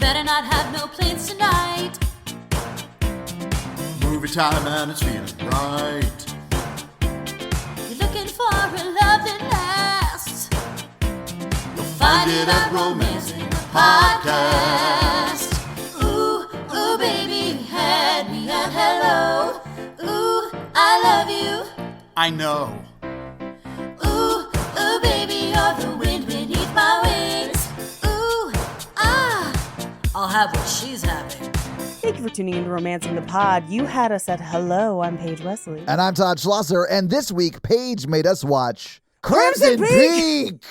better not have no plans tonight. Movie time and it's feeling right. You're looking for a love that lasts. You'll find it at Romancing the Podcast. Ooh, ooh, baby, you had me at hello. Ooh, I love you. I know. Ooh, ooh, baby, you're the wind beneath my wings. Ooh, ah, I'll have what she's having. Thank you for tuning in to Romancing the Pod. You had us at hello. I'm Paige Wesley. And I'm Todd Schlosser, and this week, Paige made us watch Crimson Peak: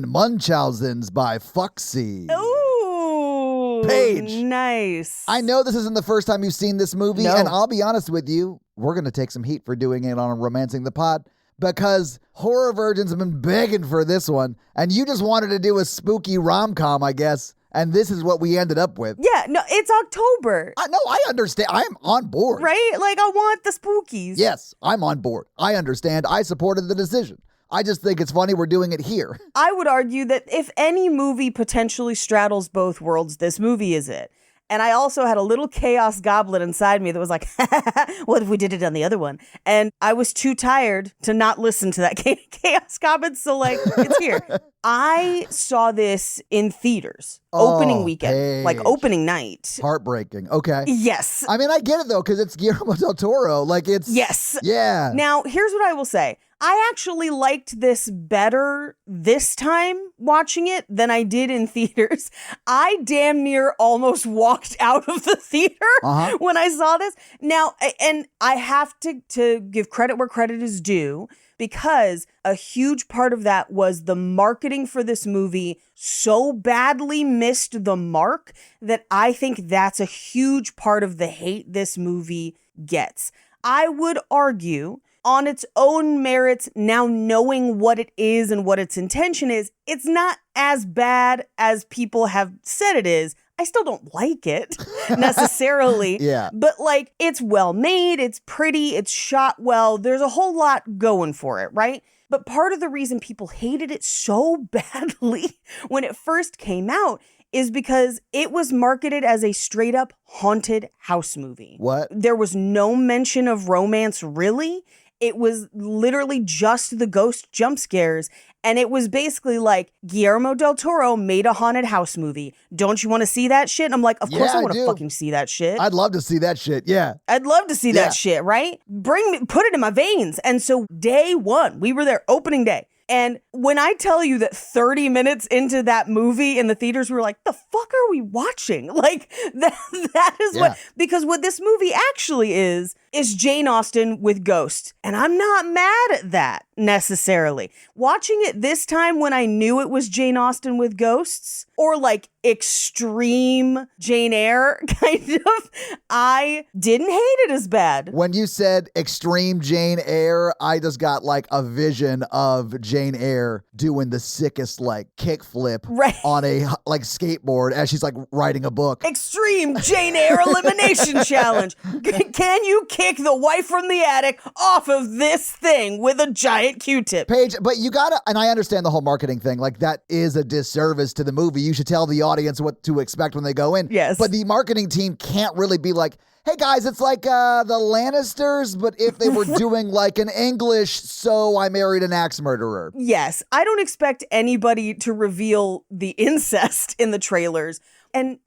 Munchausen's by Foxy. Ooh, Paige. Nice. I know this isn't the first time you've seen this movie, No. and I'll be honest with you, we're going to take some heat for doing it on Romancing the Pod, because horror virgins have been begging for this one, and you just wanted to do a spooky rom-com, I guess, and this is what we ended up with. Yeah, no, it's October. I understand. I'm on board. Right? Like, I want the spookies. Yes, I'm on board. I understand. I supported the decision. I just think it's funny we're doing it here. I would argue that if any movie potentially straddles both worlds, this movie is it. And I also had a little chaos goblin inside me that was like, what if we did it on the other one? And I was too tired to not listen to that chaos goblin, so like, it's here. I saw this in theaters, opening weekend, like Paige. opening night. Heartbreaking. Okay. Yes. I mean, I get it, though, because it's Guillermo del Toro. Like, it's... Yes. Yeah. Now, here's what I will say. I actually liked this better this time watching it than I did in theaters. I damn near almost walked out of the theater when I saw this. Now, and I have to give credit where credit is due, because a huge part of that was the marketing for this movie so badly missed the mark that I think that's a huge part of the hate this movie gets. I would argue, on its own merits, now knowing what it is and what its intention is, it's not as bad as people have said it is. I still don't like it necessarily. Yeah. But like, it's well made, it's pretty, it's shot well. There's a whole lot going for it, right? But part of the reason people hated it so badly when it first came out is because it was marketed as a straight up haunted house movie. What? There was no mention of romance, really. It was literally just the ghost jump scares. And it was basically like, Guillermo del Toro made a haunted house movie. Don't you want to see that shit? And I'm like, of course I want to fucking see that shit. I'd love to see that shit. Yeah. I'd love to see that shit, right? Put it in my veins. And so day one, we were there opening day. And when I tell you that 30 minutes into that movie in the theaters, we were like, the fuck are we watching? Like, that is what, because what this movie actually is Jane Austen with ghosts. And I'm not mad at that necessarily. Watching it this time when I knew it was Jane Austen with ghosts, or like extreme Jane Eyre, kind of, I didn't hate it as bad. When you said extreme Jane Eyre, I just got like a vision of Jane Eyre doing the sickest like kickflip on a like skateboard as she's like writing a book. Extreme Jane Eyre elimination challenge. Can you kick the wife from the attic off of this thing with a giant Q-tip? Paige, but you gotta, and I understand the whole marketing thing, like that is a disservice to the movie. You should tell the audience what to expect when they go in. Yes. But the marketing team can't really be like, hey guys, it's like the Lannisters, but if they were doing like an English, so I married an axe murderer. Yes. I don't expect anybody to reveal the incest in the trailers. And,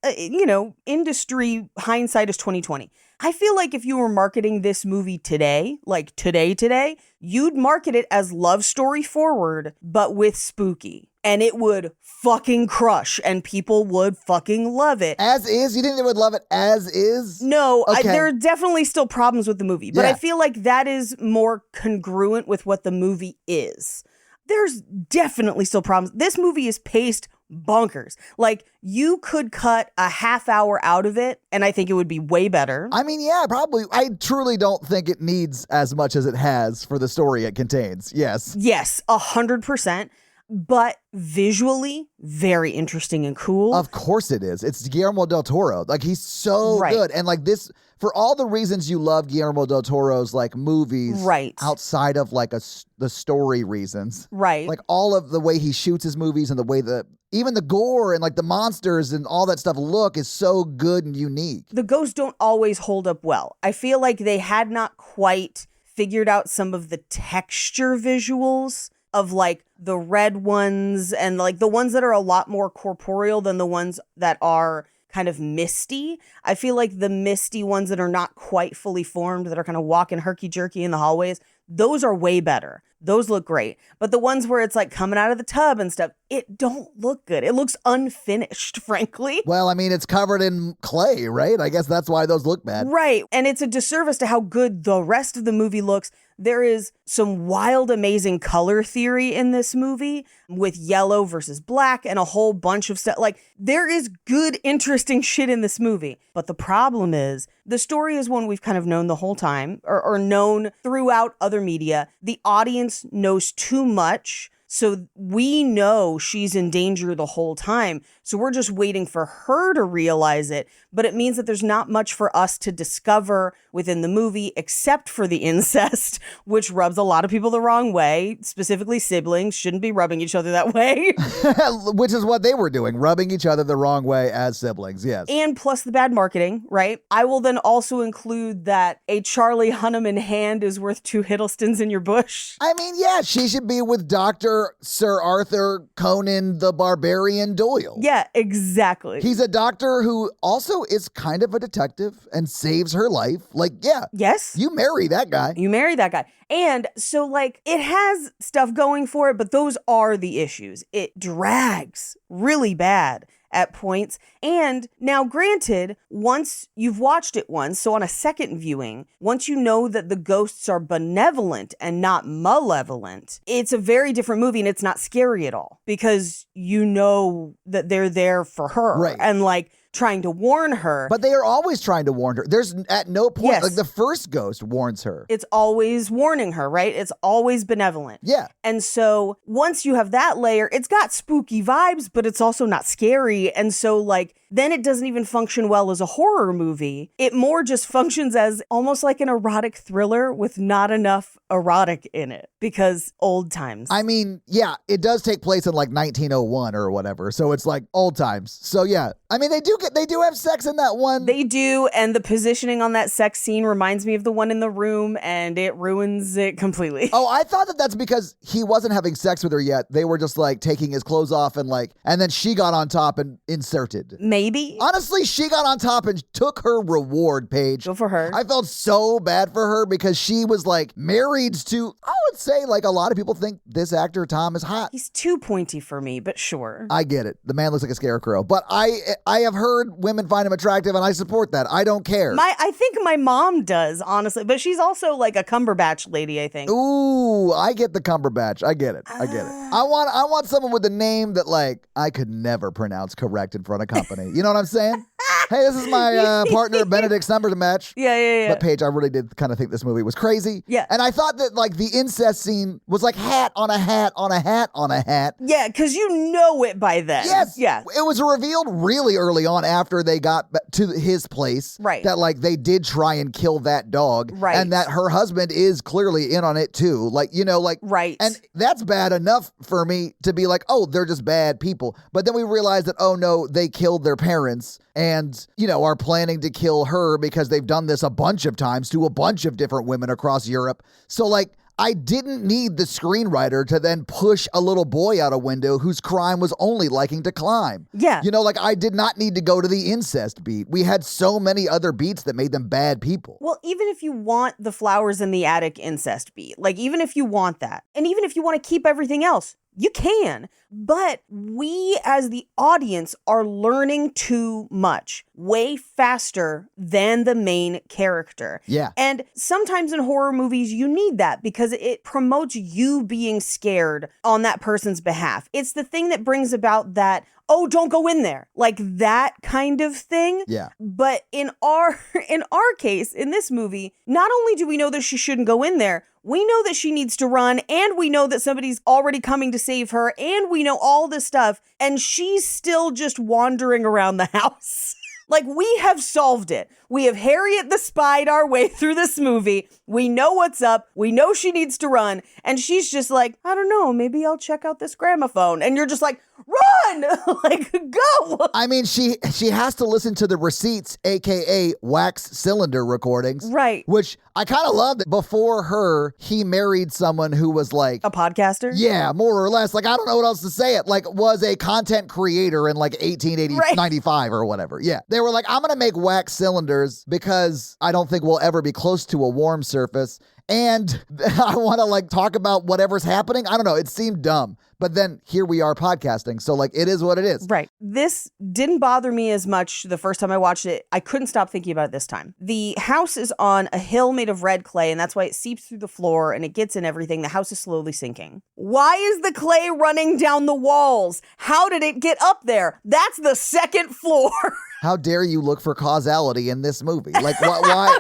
industry hindsight is 2020. I feel like if you were marketing this movie today, like today, you'd market it as love story forward, but with spooky. And it would fucking crush, and people would fucking love it. As is? You think they would love it as is? No, Okay. there are definitely still problems with the movie, but I feel like that is more congruent with what the movie is. There's definitely still problems. This movie is paced bonkers. Like, you could cut a half hour out of it, and I think it would be way better. I mean, yeah, probably. I truly don't think it needs as much as it has for the story it contains. Yes. Yes, 100%. But visually, very interesting and cool. Of course it is. It's Guillermo del Toro. Like, he's so good. And like this, for all the reasons you love Guillermo del Toro's like movies, outside of like the story reasons, right? Like all of the way he shoots his movies and the way that even the gore and like the monsters and all that stuff look is so good and unique. The ghosts don't always hold up well. I feel like they had not quite figured out some of the texture visuals of like the red ones and like the ones that are a lot more corporeal than the ones that are kind of misty. I feel like the misty ones that are not quite fully formed, that are kind of walking herky-jerky in the hallways, those are way better. Those look great. But the ones where it's like coming out of the tub and stuff, it don't look good. It looks unfinished, frankly. Well, I mean, it's covered in clay, right? I guess that's why those look bad. Right. And it's a disservice to how good the rest of the movie looks. There is some wild, amazing color theory in this movie with yellow versus black and a whole bunch of stuff. Like, there is good, interesting shit in this movie. But the problem is, the story is one we've kind of known the whole time, or known throughout other media. The audience knows too much. So we know she's in danger the whole time. So we're just waiting for her to realize it. But it means that there's not much for us to discover within the movie except for the incest, which rubs a lot of people the wrong way. Specifically, siblings shouldn't be rubbing each other that way. Which is what they were doing, rubbing each other the wrong way as siblings, yes. And plus the bad marketing, right? I will then also include that a Charlie Hunnam hand is worth 2 Hiddlestons in your bush. I mean, yeah, she should be with Dr. Sir Arthur Conan the Barbarian Doyle. Yeah, exactly. He's a doctor who also is kind of a detective and saves her life. Like, yeah. Yes. You marry that guy. You marry that guy. And so, like, it has stuff going for it, but those are the issues. It drags really bad at points. And now, granted, once you've watched it once, so on a second viewing, once you know that the ghosts are benevolent and not malevolent, it's a very different movie and it's not scary at all because you know that they're there for her. Right. And like, trying to warn her. But they are always trying to warn her. There's at no point, Yes. like the first ghost warns her. It's always warning her, right? It's always benevolent. Yeah. And so once you have that layer, it's got spooky vibes, but it's also not scary. And so like, then it doesn't even function well as a horror movie. It more just functions as almost like an erotic thriller with not enough erotic in it because old times. I mean, yeah, it does take place in like 1901 or whatever. So it's like old times. So yeah, I mean, they do have sex in that one. They do, and the positioning on that sex scene reminds me of the one in the room, and it ruins it completely. Oh, I thought that that's because he wasn't having sex with her yet. They were just like taking his clothes off and then she got on top and inserted. Maybe. Honestly, she got on top and took her reward, Paige. Go for her. I felt so bad for her because she was like married to, I would say like a lot of people think this actor, Tom, is hot. He's too pointy for me, but sure. I get it. The man looks like a scarecrow, but I have heard women find him attractive and I support that. I don't care. I think my mom does, honestly, but she's also like a Cumberbatch lady, I think. Ooh, I get the Cumberbatch. I get it. I want someone with a name that like I could never pronounce correct in front of company. You know what I'm saying? Hey, this is my partner Benedict's number to match. Yeah. But Paige, I really did kind of think this movie was crazy. Yeah. And I thought that like the incest scene was like hat on a hat on a hat on a hat. Yeah, because you know it by then. Yes. Yeah. It was revealed really early on after they got to his place. Right. That like they did try and kill that dog. Right. And that her husband is clearly in on it too. Like, you know, like. Right. And that's bad enough for me to be like, oh, they're just bad people. But then we realized that, oh no, they killed their parents and, you know, are planning to kill her because they've done this a bunch of times to a bunch of different women across Europe. So like, I didn't need the screenwriter to then push a little boy out a window whose crime was only liking to climb. Yeah. You know, like I did not need to go to the incest beat. We had so many other beats that made them bad people. Well, even if you want the flowers in the attic incest beat, like even if you want that, and even if you want to keep everything else, you can. But we as the audience are learning too much, way faster than the main character. Yeah. And sometimes in horror movies, you need that because it promotes you being scared on that person's behalf. It's the thing that brings about that, oh, don't go in there, like that kind of thing. Yeah. But in our case, in this movie, not only do we know that she shouldn't go in there, we know that she needs to run, and we know that somebody's already coming to save her, and we know all this stuff, and she's still just wandering around the house. Like, we have solved it. We have Harriet the Spied our way through this movie. We know what's up. We know she needs to run. And she's just like, I don't know, maybe I'll check out this gramophone. And you're just like, run, like go. I mean, she has to listen to the receipts, aka wax cylinder recordings, Right. Which I kind of loved. Before her, he married someone who was like A podcaster? yeah, more or less. Like, I don't know what else to say it. Like, was a content creator in like 95 or whatever. Yeah. They were like, I'm going to make wax cylinders because I don't think we'll ever be close to a warm surface. And I want to like talk about whatever's happening. I don't know. It seemed dumb. But then here we are podcasting. So like, it is what it is. Right. This didn't bother me as much the first time I watched it. I couldn't stop thinking about it this time. The house is on a hill made of red clay, and that's why it seeps through the floor and it gets in everything. The house is slowly sinking. Why is the clay running down the walls? How did it get up there? That's the second floor. How dare you look for causality in this movie? Like, why?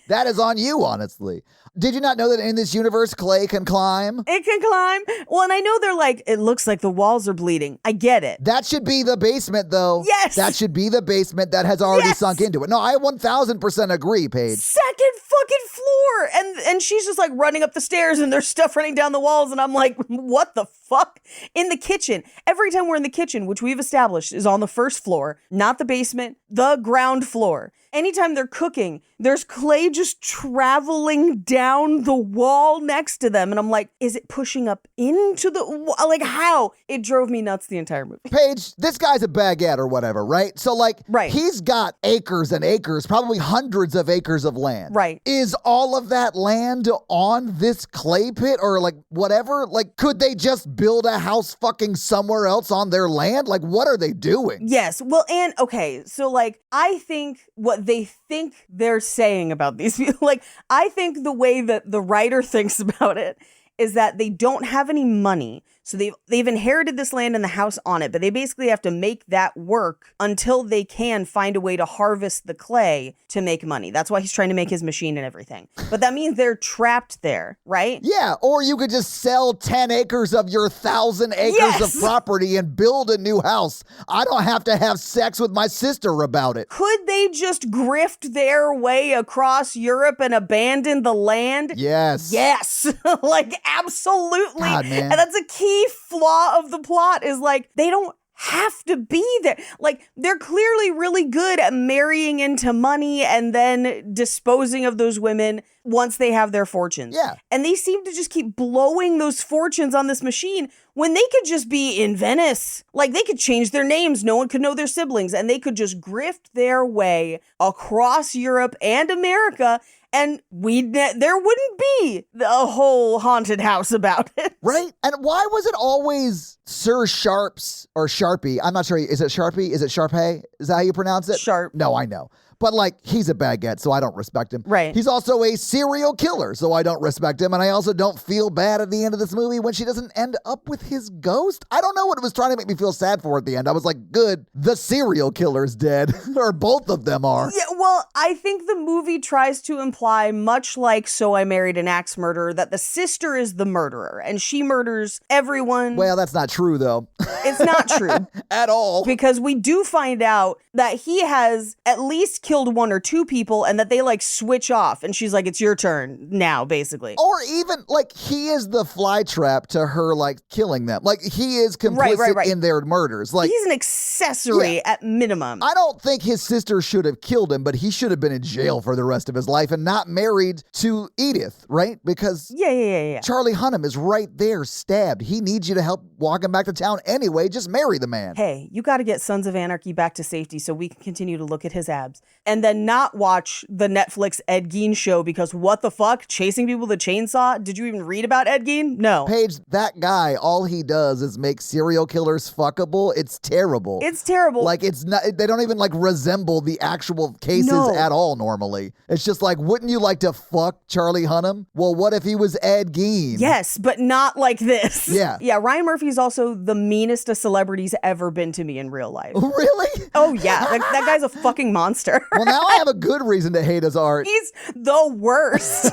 That is on you, honestly. Did you not know that in this universe, clay can climb? It can climb. Well, and I know they're like, it looks like the walls are bleeding. I get it. That should be the basement, though. Yes. That should be the basement that has already sunk into it. No, I 1000% agree, Paige. Second fucking floor. And she's just like running up the stairs and there's stuff running down the walls. And I'm like, what the fuck? In the kitchen. Every time we're in the kitchen, which we've established is on the first floor, not the basement, the ground floor. Anytime they're cooking, there's clay just traveling down the wall next to them. And I'm like, is it pushing up into the wall? Like, how? It drove me nuts the entire movie. Paige, this guy's a baguette or whatever, right? So, like, Right. he's got acres and acres, probably hundreds of acres of land. Right. Is all of that land on this clay pit or, like, whatever? Like, could they just build a house fucking somewhere else on their land? Like, what are they doing? Yes. Well, and okay. So, like, I think what they think they're saying about these people, like, I think the way that the writer thinks about it is that they don't have any money. So they've inherited this land and the house on it, but they basically have to make that work until they can find a way to harvest the clay to make money. That's why he's trying to make his machine and everything. But that means they're trapped there, right? Yeah, or you could just sell 10 acres of your 1,000 acres of property and build a new house. I don't have to have sex with my sister about it. Could they just grift their way across Europe and abandon the land? Yes. Yes. Like, absolutely. God, man. And that's a key flaw of the plot is like, they don't have to be there. Like, they're clearly really good at marrying into money and then disposing of those women once they have their fortunes. Yeah. And they seem to just keep blowing those fortunes on this machine when they could just be in Venice. Like, they could change their names. No one could know their siblings. And they could just grift their way across Europe and America. And there wouldn't be a whole haunted house about it. Right? And why was it always Sir Sharps or Sharpie? I'm not sure. Is it Sharpie? Is it Sharpay? Is that how you pronounce it? Sharp. No, I know. But like, he's a baguette, so I don't respect him. Right. He's also a serial killer, so I don't respect him. And I also don't feel bad at the end of this movie when she doesn't end up with his ghost. I don't know what it was trying to make me feel sad for at the end. I was like, good, the serial killer's dead. Or both of them are. Yeah, well, I think the movie tries to imply, much like So I Married an Axe Murderer, that the sister is the murderer and she murders everyone. Well, that's not true, though. It's not true. At all. Because we do find out that he has at least killed one or two people and that they like switch off and she's like, it's your turn now, basically. Or even like he is the fly trap to her like killing them. Like he is complicit in their murders. Like he's an accessory at minimum. I don't think his sister should have killed him, but he should have been in jail for the rest of his life and not married to Edith, right? Because yeah. Charlie Hunnam is right there stabbed. He needs you to help walk him back to town anyway. Just marry the man. Hey, you got to get Sons of Anarchy back to safety so we can continue to look at his abs. And then not watch the Netflix Ed Gein show because what the fuck? Chasing people with a chainsaw? Did you even read about Ed Gein? No. Paige, that guy, all he does is make serial killers fuckable. It's terrible. It's terrible. Like it's not, they don't even like resemble the actual cases at all normally. It's just like, wouldn't you like to fuck Charlie Hunnam? Well, what if he was Ed Gein? Yes, but not like this. Yeah. Yeah, Ryan Murphy's also the meanest a celebrity's ever been to me in real life. Really? Oh yeah, that guy's a fucking monster. Well, now I have a good reason to hate his art. He's the worst.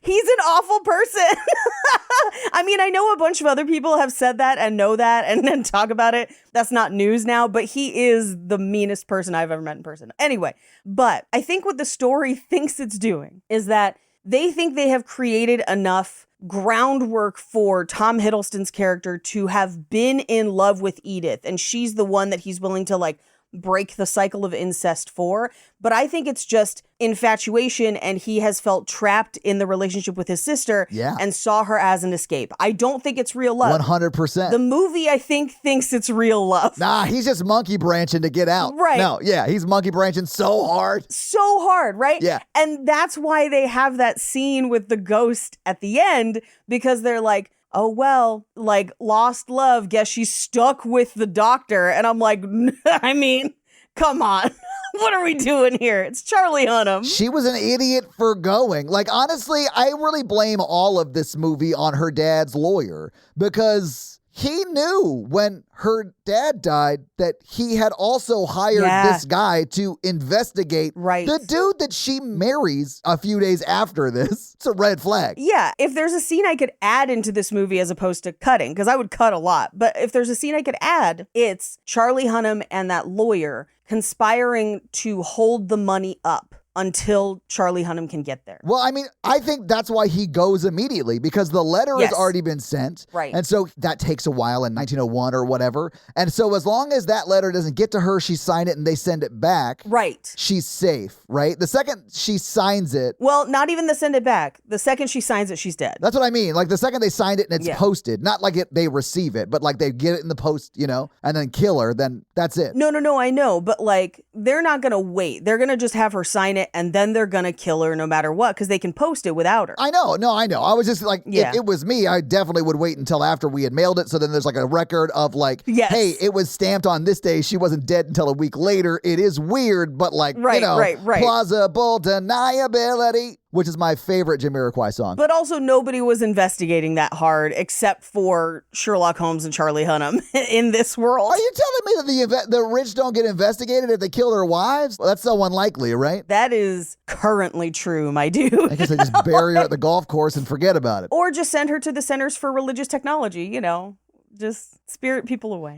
He's an awful person. I mean, I know a bunch of other people have said that and know that and talk about it. That's not news now, but he is the meanest person I've ever met in person. Anyway, but I think what the story thinks it's doing is that they think they have created enough groundwork for Tom Hiddleston's character to have been in love with Edith, and she's the one that he's willing to like break the cycle of incest for. But I think it's just infatuation, and he has felt trapped in the relationship with his sister and saw her as an escape. I don't think it's real love. 100%. The movie, I think, thinks it's real love. Nah, he's just monkey branching to get out. Right. No, yeah, he's monkey branching so hard. So hard, right? Yeah. And that's why they have that scene with the ghost at the end, because they're like, oh, well, like lost love, guess she's stuck with the doctor. And I'm like, I mean, come on. What are we doing here? It's Charlie Hunnam. She was an idiot for going. Like, honestly, I really blame all of this movie on her dad's lawyer, because he knew when her dad died that he had also hired this guy to investigate the dude that she marries a few days after this. It's a red flag. Yeah, if there's a scene I could add into this movie as opposed to cutting, because I would cut a lot, but if there's a scene I could add, it's Charlie Hunnam and that lawyer conspiring to hold the money up until Charlie Hunnam can get there. Well, I mean, I think that's why he goes immediately, because the letter has already been sent. Right. And so that takes a while in 1901 or whatever. And so as long as that letter doesn't get to her, she signed it and they send it back. Right. She's safe, right? The second she signs it. Well, not even the send it back. The second she signs it, she's dead. That's what I mean. Like the second they signed it and it's posted, not like they receive it, but like they get it in the post, you know, and then kill her, then that's it. No, I know. But like, they're not going to wait. They're going to just have her sign it, and then they're going to kill her no matter what, because they can post it without her. I know. No, I know. I was just like, if it was me, I definitely would wait until after we had mailed it. So then there's like a record of like, hey, it was stamped on this day. She wasn't dead until a week later. It is weird, but like, you know, plausible deniability, which is my favorite Jamiroquai song. But also nobody was investigating that hard except for Sherlock Holmes and Charlie Hunnam in this world. Are you telling me that the rich don't get investigated if they kill their wives? Well, that's so unlikely, right? That is currently true, my dude. I guess they just bury her at the golf course and forget about it. Or just send her to the Centers for Religious Technology, you know. Just spirit people away.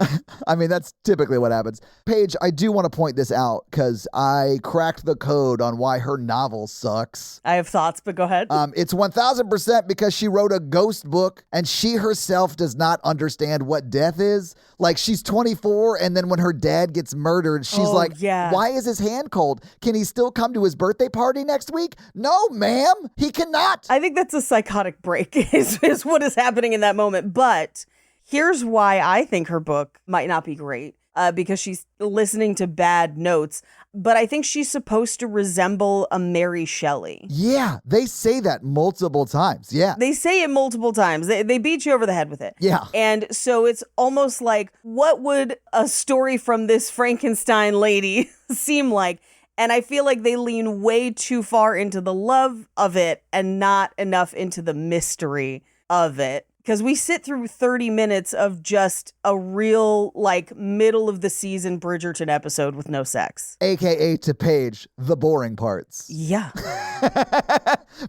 I mean, that's typically what happens. Paige, I do want to point this out because I cracked the code on why her novel sucks. I have thoughts, but go ahead. It's 1,000% because she wrote a ghost book and she herself does not understand what death is. Like, she's 24, and then when her dad gets murdered, she's why is his hand cold? Can he still come to his birthday party next week? No, ma'am, he cannot. I think that's a psychotic break is what is happening in that moment. But here's why I think her book might not be great, because she's listening to bad notes. But I think she's supposed to resemble a Mary Shelley. Yeah, they say that multiple times. Yeah. They say it multiple times. They beat you over the head with it. Yeah. And so it's almost like, what would a story from this Frankenstein lady seem like? And I feel like they lean way too far into the love of it and not enough into the mystery of it. Because we sit through 30 minutes of just a real, like, middle of the season Bridgerton episode with no sex. AKA to Paige, the boring parts. Yeah.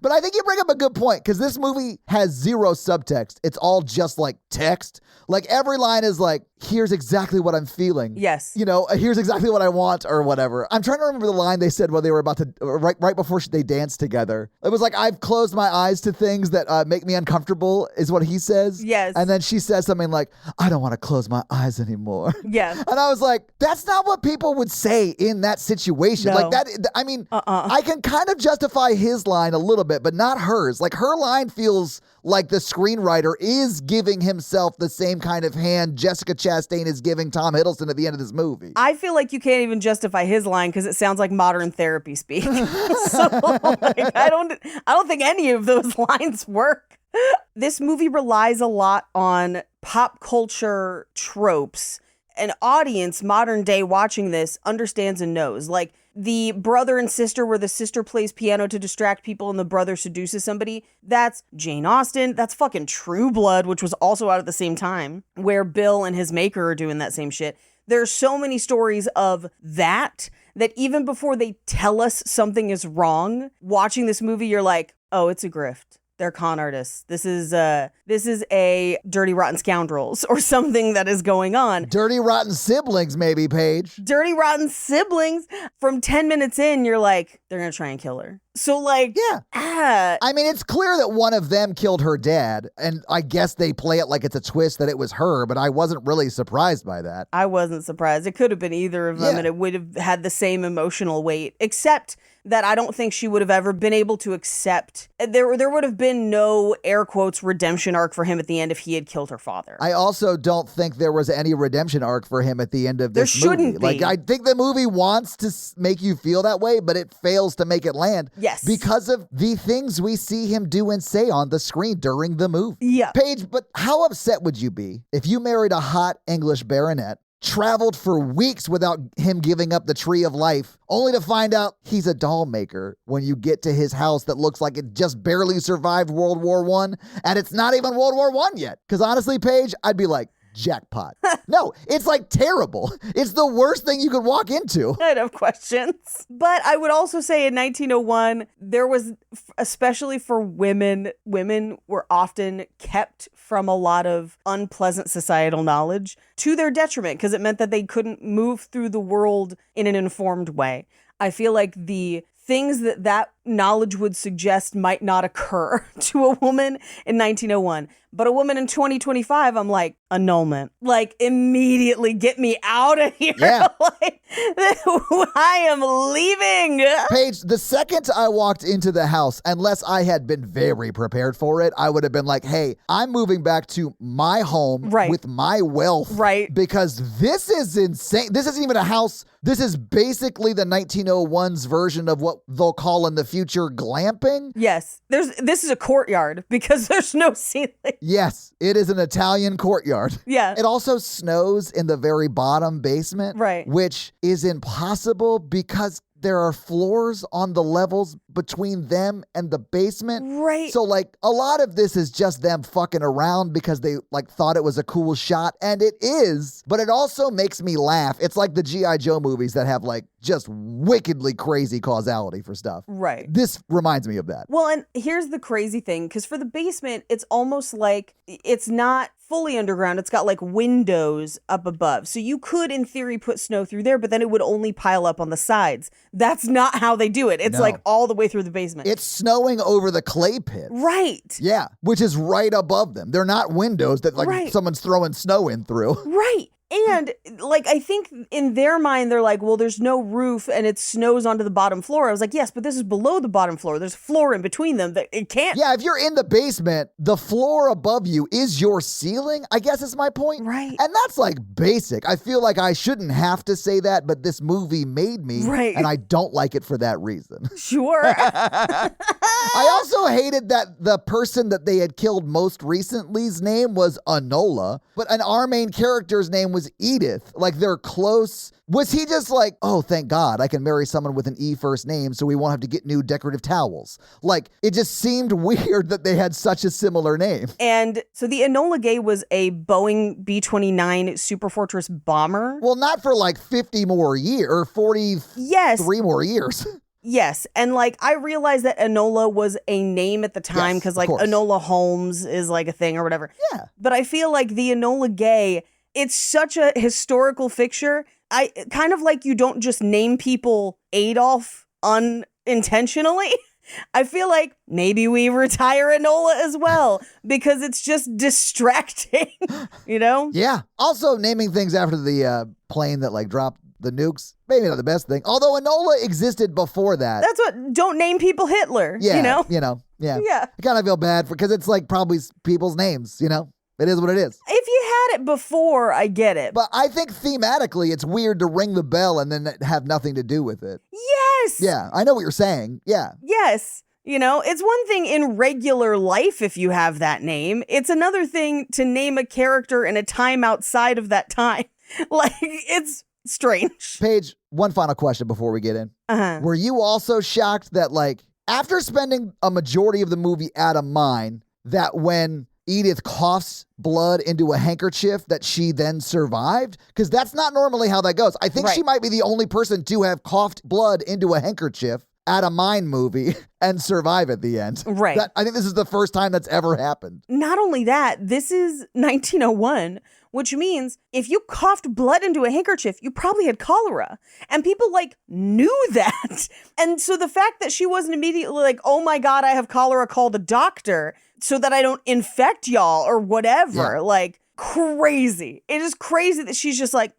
But I think you bring up a good point, because this movie has zero subtext. It's all just like text. Like every line is like, here's exactly what I'm feeling. Yes. You know, here's exactly what I want or whatever. I'm trying to remember the line they said while they were about to, right before they danced together. It was like, I've closed my eyes to things that make me uncomfortable, is what he says. Yes. And then she says something like, I don't want to close my eyes anymore. Yeah. And I was like, that's not what people would say in that situation. No. Like that, I mean, I can kind of justify his line a little bit, but not hers. Like her line feels like the screenwriter is giving himself the same kind of hand Jessica Chastain is giving Tom Hiddleston at the end of this movie. I feel like you can't even justify his line because it sounds like modern therapy speak. So like, I don't think any of those lines work. This movie relies a lot on pop culture tropes. An audience, modern day, watching this understands and knows. Like the brother and sister where the sister plays piano to distract people and the brother seduces somebody. That's Jane Austen. That's fucking True Blood, which was also out at the same time, where Bill and his maker are doing that same shit. There's so many stories of that even before they tell us something is wrong, watching this movie, you're like, oh, it's a grift. They're con artists. This is a Dirty Rotten Scoundrels or something that is going on. Dirty Rotten Siblings, maybe, Paige. Dirty Rotten Siblings. From 10 minutes in, you're like, they're going to try and kill her. So, like, Yeah. I mean, it's clear that one of them killed her dad, and I guess they play it like it's a twist that it was her, but I wasn't really surprised by that. I wasn't surprised. It could have been either of them, Yeah. and it would have had the same emotional weight, except that I don't think she would have ever been able to accept. There would have been no, air quotes, redemption arc for him at the end if he had killed her father. I also don't think there was any redemption arc for him at the end of this There movie. shouldn't be. Like, I think the movie wants to make you feel that way, but it fails to make it land. Yes. Because of the things we see him do and say on the screen during the movie. Yeah. Paige, but how upset would you be if you married a hot English baronet, traveled for weeks without him giving up the tree of life, only to find out he's a doll maker when you get to his house that looks like it just barely survived World War I, and it's not even World War I yet? Because honestly, Paige, I'd be like, jackpot. No, it's like terrible. It's the worst thing you could walk into. I'd have questions. But I would also say in 1901, there was, especially for women were often kept from a lot of unpleasant societal knowledge to their detriment, because it meant that they couldn't move through the world in an informed way. I feel like the things that knowledge would suggest might not occur to a woman in 1901. But a woman in 2025, I'm like, annulment. Like, immediately get me out of here. Yeah. Like, I am leaving. Paige, the second I walked into the house, unless I had been very prepared for it, I would have been like, hey, I'm moving back to my home Right. with my wealth. Right. Because this is insane. This isn't even a house. This is basically the 1901's version of what they'll call in the future glamping. Yes. This is a courtyard because there's no ceiling. Yes, it is an Italian courtyard. Yeah. It also snows in the very bottom basement. Right. Which is impossible because there are floors on the levels between them and the basement. Right. So, like, a lot of this is just them fucking around because they, like, thought it was a cool shot. And it is, but it also makes me laugh. It's like the G.I. Joe movies that have, like, just wickedly crazy causality for stuff. Right. This reminds me of that. Well, and here's the crazy thing, because for the basement, it's almost like it's not fully underground. It's got like windows up above. So you could, in theory, put snow through there, but then it would only pile up on the sides. That's not how they do it. It's No. like all the way through the basement. It's snowing over the clay pits. Right. Yeah, which is right above them. They're not windows that, like, Right. someone's throwing snow in through. Right. And like, I think in their mind, they're like, well, there's no roof and it snows onto the bottom floor. I was like, yes, but this is below the bottom floor. There's a floor in between them that it can't. Yeah, if you're in the basement, the floor above you is your ceiling, I guess is my point. Right. And that's like basic. I feel like I shouldn't have to say that, but this movie made me. Right. And I don't like it for that reason. Sure. I also hated that the person that they had killed most recently's name was Enola, and our main character's name was Edith. Like, they're close. Was he just like, oh, thank God, I can marry someone with an E first name so we won't have to get new decorative towels? Like, it just seemed weird that they had such a similar name. And so the Enola Gay was a Boeing B-29 Superfortress bomber. Well, not for like 50 more years, or 43 Yes. more years. Yes. And like, I realized that Enola was a name at the time Yes, because of like course. Enola Holmes is like a thing or whatever. Yeah. But I feel like the Enola Gay, it's such a historical fixture. I kind of like, you don't just name people Adolf unintentionally. I feel like maybe we retire Enola as well because it's just distracting, you know? Yeah. Also, naming things after the plane that like dropped the nukes, maybe not the best thing. Although Enola existed before that. That's what, don't name people Hitler, Yeah. you know? Yeah. Yeah. I kind of feel bad because it's like probably people's names, you know? It is what it is. If you had it before, I get it. But I think thematically, it's weird to ring the bell and then have nothing to do with it. Yes. Yeah, I know what you're saying. Yeah. Yes. You know, it's one thing in regular life if you have that name. It's another thing to name a character in a time outside of that time. Like, it's strange. Paige, one final question before we get in. Uh-huh. Were you also shocked that, like, after spending a majority of the movie at a mine, that when Edith coughs blood into a handkerchief that she then survived? Because that's not normally how that goes. I think she might be the only person to have coughed blood into a handkerchief at a mine movie and survive at the end. Right. I think this is the first time that's ever happened. Not only that, this is 1901, which means if you coughed blood into a handkerchief, you probably had cholera. And people like knew that. And so the fact that she wasn't immediately like, oh my God, I have cholera, call the doctor so that I don't infect y'all or whatever, like crazy. It is crazy that she's just like,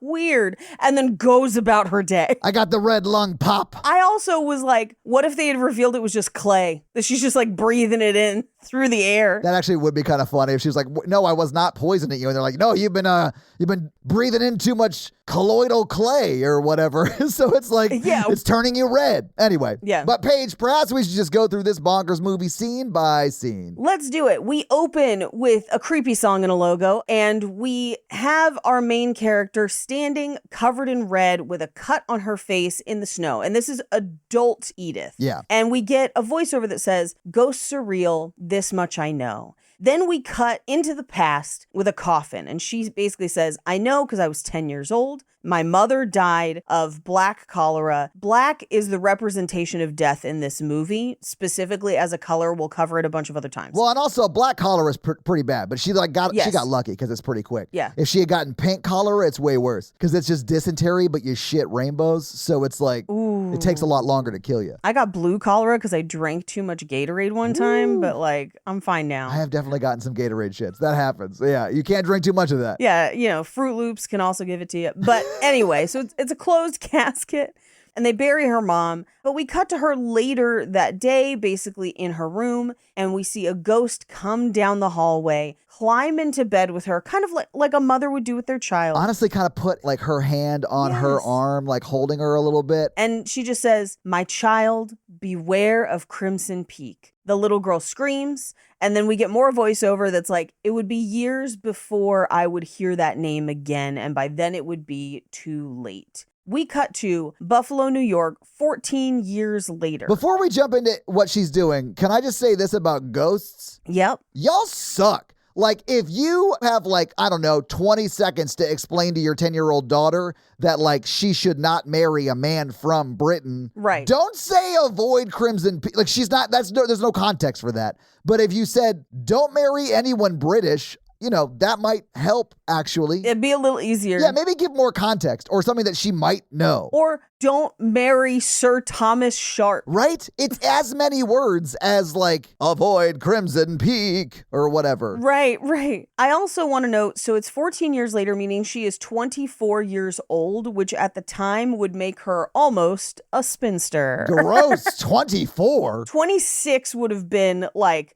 weird, and then goes about her day. I got the red lung pop. I also was like, what if they had revealed it was just clay? That she's just like breathing it in through the air. That actually would be kind of funny if she was like, no, I was not poisoning you. And they're like, no, you've been breathing in too much colloidal clay or whatever. So it's like, it's turning you red. Anyway. Yeah. But Paige, perhaps we should just go through this bonkers movie scene by scene. Let's do it. We open with a creepy song and a logo, and we have our main character standing covered in red with a cut on her face in the snow. And this is adult Edith. Yeah. And we get a voiceover that says, ghosts are real, this much I know. Then we cut into the past with a coffin. And she basically says, I know because I was 10 years old. My mother died of black cholera. Black is the representation of death in this movie, specifically as a color. We'll cover it a bunch of other times. Well, and also black cholera is pretty bad, but she got lucky because it's pretty quick. Yeah. If she had gotten pink cholera, it's way worse because it's just dysentery, but you shit rainbows. So it's like, it takes a lot longer to kill you. I got blue cholera because I drank too much Gatorade one time, but like, I'm fine now. I have definitely gotten some Gatorade shits. That happens. Yeah, you can't drink too much of that. Yeah, Fruit Loops can also give it to you. But anyway, so it's a closed casket. And they bury her mom, but we cut to her later that day, basically in her room, and we see a ghost come down the hallway, climb into bed with her, kind of like a mother would do with their child. Honestly, kind of put like her hand on her arm, like holding her a little bit. And she just says, my child, beware of Crimson Peak. The little girl screams, and then we get more voiceover that's like, it would be years before I would hear that name again, and by then it would be too late. We cut to Buffalo, New York, 14 years later. Before we jump into what she's doing, can I just say this about ghosts? Yep. Y'all suck. Like, if you have, 20 seconds to explain to your 10-year-old daughter that, she should not marry a man from Britain. Right. Don't say avoid Crimson Peak. Like, there's no context for that. But if you said, don't marry anyone British, that might help, actually. It'd be a little easier. Yeah, maybe give more context or something that she might know. Or don't marry Sir Thomas Sharp. Right? It's as many words as, avoid Crimson Peak or whatever. Right. I also want to note, so it's 14 years later, meaning she is 24 years old, which at the time would make her almost a spinster. Gross. 24? 26 would have been,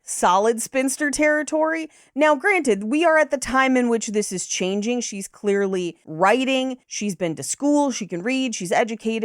solid spinster territory. Now, granted, we are at the time in which this is changing. She's clearly writing. She's been to school. She can read. She's educated.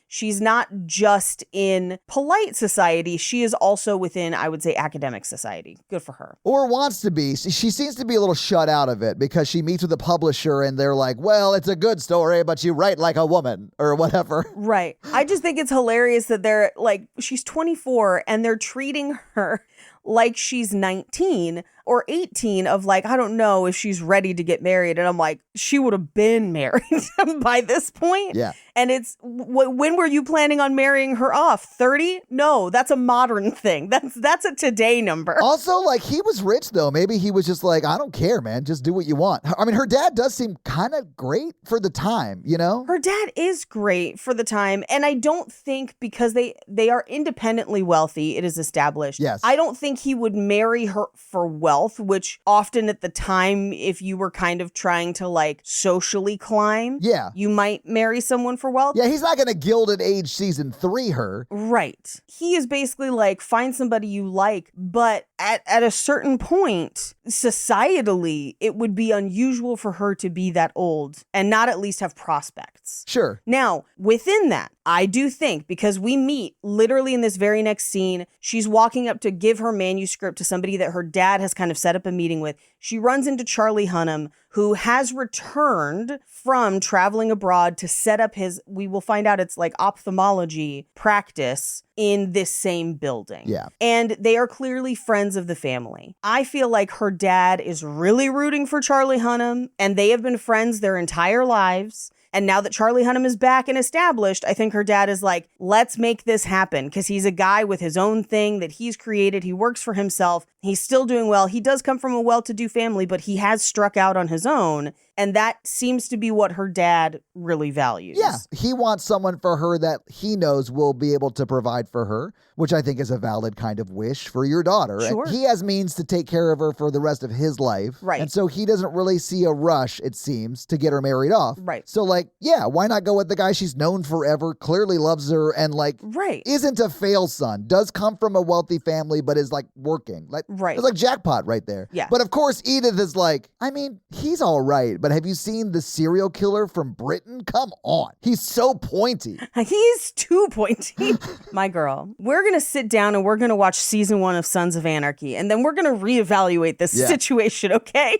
She's not just in polite society. She is also within, I would say, academic society. Good for her. Or wants to be. She seems to be a little shut out of it because she meets with a publisher and they're like, well, it's a good story, but you write like a woman or whatever. Right. I just think it's hilarious that they're she's 24 and they're treating her like she's 19 or 18 of I don't know if she's ready to get married. And I'm like, she would have been married by this point. Yeah. And it's, when were you planning on marrying her off? 30? No, that's a modern thing. That's a today number. Also, he was rich though. Maybe he was just I don't care, man. Just do what you want. I mean, her dad does seem kind of great for the time, Her dad is great for the time. And I don't think because they are independently wealthy, it is established. Yes. I don't think he would marry her for wealth, which often at the time, if you were kind of trying to socially climb, you might marry someone for wealth. Yeah, he's not going to Gilded Age season 3 her. Right. He is basically find somebody you like, but at a certain point, societally, it would be unusual for her to be that old and not at least have prospects. Sure. Now, within that, I do think, because we meet literally in this very next scene, she's walking up to give her manuscript to somebody that her dad has kind of set up a meeting with. She runs into Charlie Hunnam, who has returned from traveling abroad to set up we will find out it's ophthalmology practice in this same building. Yeah. And they are clearly friends of the family. I feel like her dad is really rooting for Charlie Hunnam, and they have been friends their entire lives. And now that Charlie Hunnam is back and established, I think her dad is like, let's make this happen, because he's a guy with his own thing that he's created. He works for himself. He's still doing well. He does come from a well-to-do family, but he has struck out on his own. And that seems to be what her dad really values. Yeah, he wants someone for her that he knows will be able to provide for her, which I think is a valid kind of wish for your daughter. Sure. And he has means to take care of her for the rest of his life. Right. And so he doesn't really see a rush, it seems, to get her married off. Right. So, like, yeah, why not go with the guy she's known forever, clearly loves her, and, like, Right. isn't a fail son, does come from a wealthy family, but is, like, working. Like, Right. It's like jackpot right there. Yeah. But, of course, Edith is like, I mean, he's all right, but have you seen the serial killer from Britain? Come on. He's so pointy. He's too pointy. My girl, we're going to sit down and we're going to watch season 1 of Sons of Anarchy, and then we're going to reevaluate this situation, okay?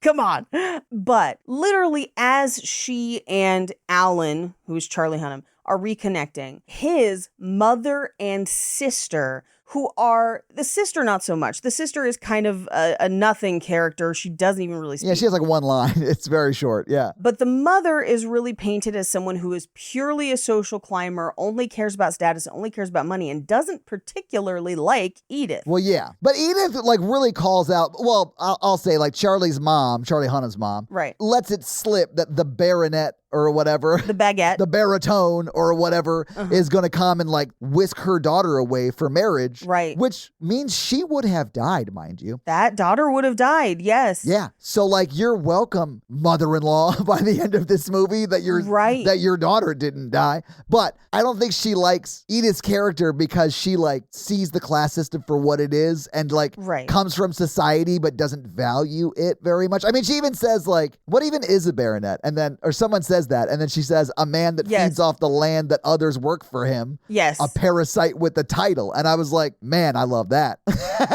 Come on. But literally, as she and Alan, who's Charlie Hunnam, are reconnecting, his mother and sister, who are, the sister not so much. The sister is kind of a nothing character. She doesn't even really speak. Yeah, she has like one line. It's very short. Yeah. But the mother is really painted as someone who is purely a social climber, only cares about status, only cares about money, and doesn't particularly like Edith. Well, yeah. But Edith like really calls out, well, I'll say like Charlie's mom, Charlie Hunnam's mom, Right. lets it slip that the baronet or whatever, The baguette. the baritone or whatever is going to come and like whisk her daughter away for marriage. Right. Which means she would have died, mind you. That daughter would have died, yes. Yeah. So like you're welcome, mother-in-law, by the end of this movie that your daughter didn't die. But I don't think she likes Edith's character because she like sees the class system for what it is and like comes from society but doesn't value it very much. I mean, she even says like, what even is a baronet? And then, or someone says that, and then she says a man that feeds off the land that others work for him. Yes. A parasite with the title. And I was like, man, I love that.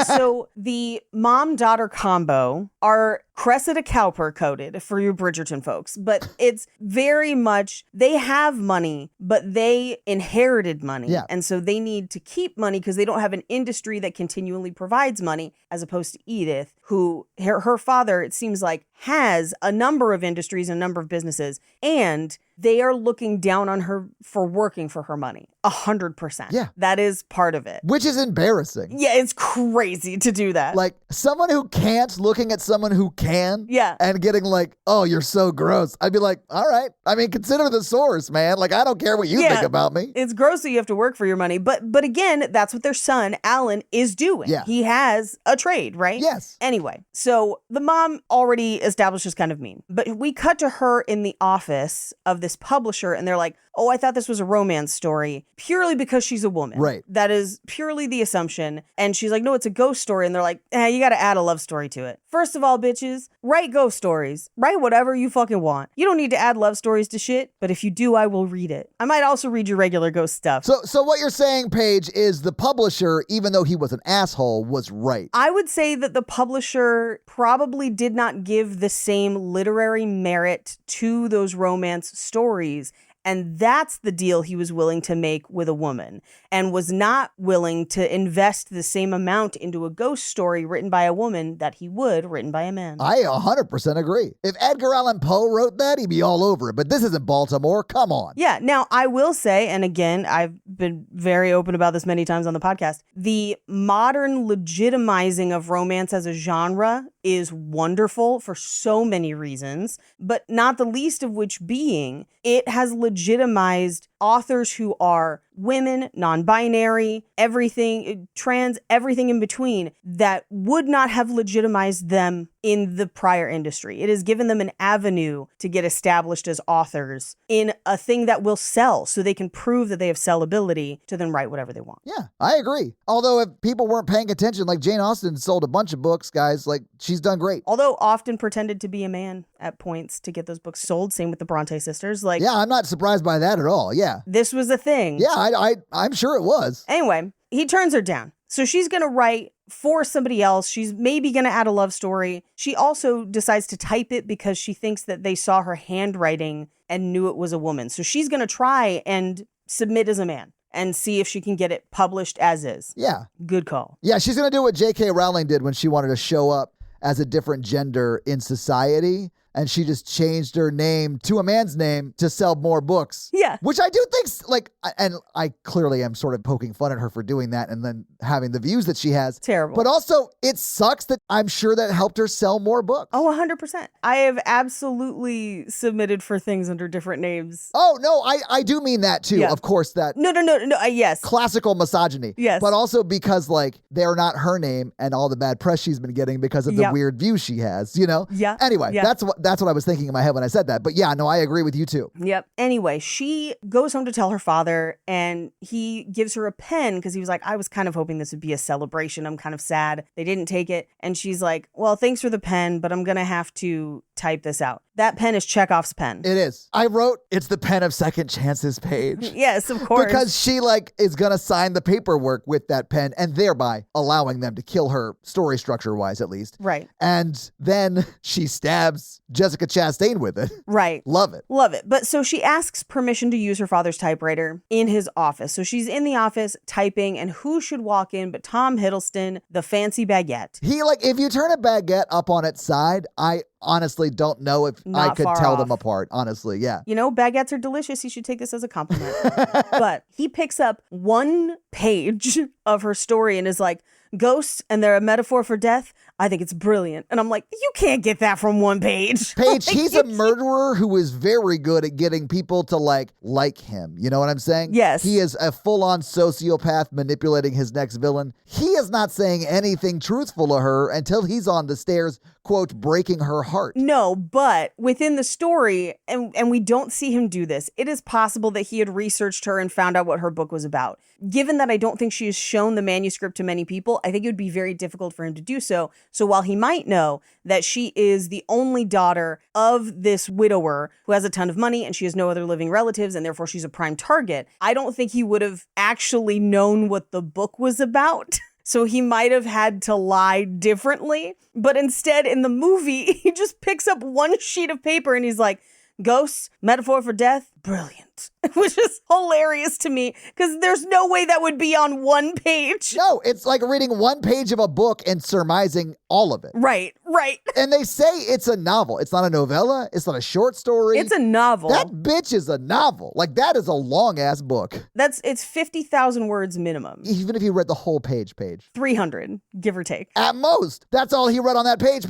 So the mom-daughter combo are Cressida Cowper coded for you Bridgerton folks, but it's very much, they have money, but they inherited money. Yeah. And so they need to keep money because they don't have an industry that continually provides money, as opposed to Edith, who her father, it seems like, has a number of industries, a number of businesses, and they are looking down on her for working for her money. 100%. Yeah. That is part of it. Which is embarrassing. Yeah, it's crazy to do that. Like someone who can't looking at someone who can. Yeah. And getting like, oh, you're so gross. I'd be like, all right. I mean, consider the source, man. Like, I don't care what you think about me. It's gross that you have to work for your money. But again, that's what their son, Alan, is doing. Yeah. He has a trade, right? Yes. Anyway, so the mom already established as kind of mean. But we cut to her in the office of this publisher, and they're like, oh, I thought this was a romance story, purely because she's a woman. Right. That is purely the assumption. And she's like, no, it's a ghost story. And they're like, you got to add a love story to it. First of all, bitches, write ghost stories. Write whatever you fucking want. You don't need to add love stories to shit, but if you do, I will read it. I might also read your regular ghost stuff. So what you're saying, Paige, is the publisher, even though he was an asshole, was right. I would say that the publisher probably did not give the same literary merit to those romance stories. And that's the deal he was willing to make with a woman, and was not willing to invest the same amount into a ghost story written by a woman that he would written by a man. I 100% agree. If Edgar Allan Poe wrote that, he'd be all over it. But this isn't Baltimore. Come on. Yeah. Now, I will say, and again, I've been very open about this many times on the podcast, the modern legitimizing of romance as a genre is wonderful for so many reasons, but not the least of which being it has legitimized authors who are women, non-binary, everything, trans, everything in between that would not have legitimized them in the prior industry. It has given them an avenue to get established as authors in a thing that will sell, so they can prove that they have sellability to then write whatever they want. Yeah, I agree. Although if people weren't paying attention, like Jane Austen sold a bunch of books, guys, like she's done great. Although often pretended to be a man at points to get those books sold. Same with the Bronte sisters. Like, yeah, I'm not surprised by that at all. Yeah. This was a thing. Yeah, I'm sure it was. Anyway, he turns her down. So she's going to write for somebody else. She's maybe going to add a love story. She also decides to type it because she thinks that they saw her handwriting and knew it was a woman. So she's going to try and submit as a man and see if she can get it published as is. Yeah. Good call. Yeah, she's going to do what J.K. Rowling did when she wanted to show up as a different gender in society. and she just changed her name to a man's name to sell more books. Yeah. Which I do think, like, and I clearly am sort of poking fun at her for doing that and then having the views that she has. Terrible. But also, it sucks that I'm sure that helped her sell more books. Oh, 100%. I have absolutely submitted for things under different names. Oh, no, I do mean that too. Yeah. Of course, that No, yes. classical misogyny. Yes. But also because, like, they're not her name and all the bad press she's been getting because of the Yep. weird views she has, you know? Yeah. Anyway, Yeah. that's what I was thinking in my head when I said that. But yeah, no, I agree with you too. Yep. Anyway, she goes home to tell her father, and he gives her a pen because he was like, I was kind of hoping this would be a celebration. I'm kind of sad they didn't take it. And she's like, well, thanks for the pen, but I'm going to have to type this out. That pen is Chekhov's pen. It is. I wrote, it's the pen of second chances page. Yes, of course. Because she, like, is going to sign the paperwork with that pen and thereby allowing them to kill her, story structure-wise at least. Right. And then she stabs Jessica Chastain with it. Right. Love it. Love it. But so she asks permission to use her father's typewriter in his office. So she's in the office typing, and who should walk in but Tom Hiddleston, the fancy baguette. He, like, if you turn a baguette up on its side, I honestly don't know if I Not could far tell off. them apart, honestly. Yeah. You know, baguettes are delicious. You should take this as a compliment. But he picks up one page of her story and is like, ghosts and they're a metaphor for death. I think it's brilliant. And I'm like, you can't get that from one page. Paige, Like, he's a murderer who is very good at getting people to like him. You know what I'm saying? Yes. He is a full-on sociopath manipulating his next villain. He is not saying anything truthful to her until he's on the stairs, quote, breaking her heart. No, but within the story, and we don't see him do this, it is possible that he had researched her and found out what her book was about. Given that I don't think she has shown the manuscript to many people, I think it would be very difficult for him to do so. So while he might know that she is the only daughter of this widower who has a ton of money and she has no other living relatives and therefore she's a prime target, I don't think he would have actually known what the book was about. So he might have had to lie differently. But instead, in the movie, he just picks up one sheet of paper and he's like, ghosts, metaphor for death, brilliant. Which is hilarious to me because there's no way that would be on one page. No, it's like reading one page of a book and surmising all of it. Right. And they say it's a novel. It's not a novella. It's not a short story. It's a novel. That bitch is a novel. Like, that is a long-ass book. It's 50,000 words minimum. Even if you read the whole page. 300, give or take. At most. That's all he read on that page.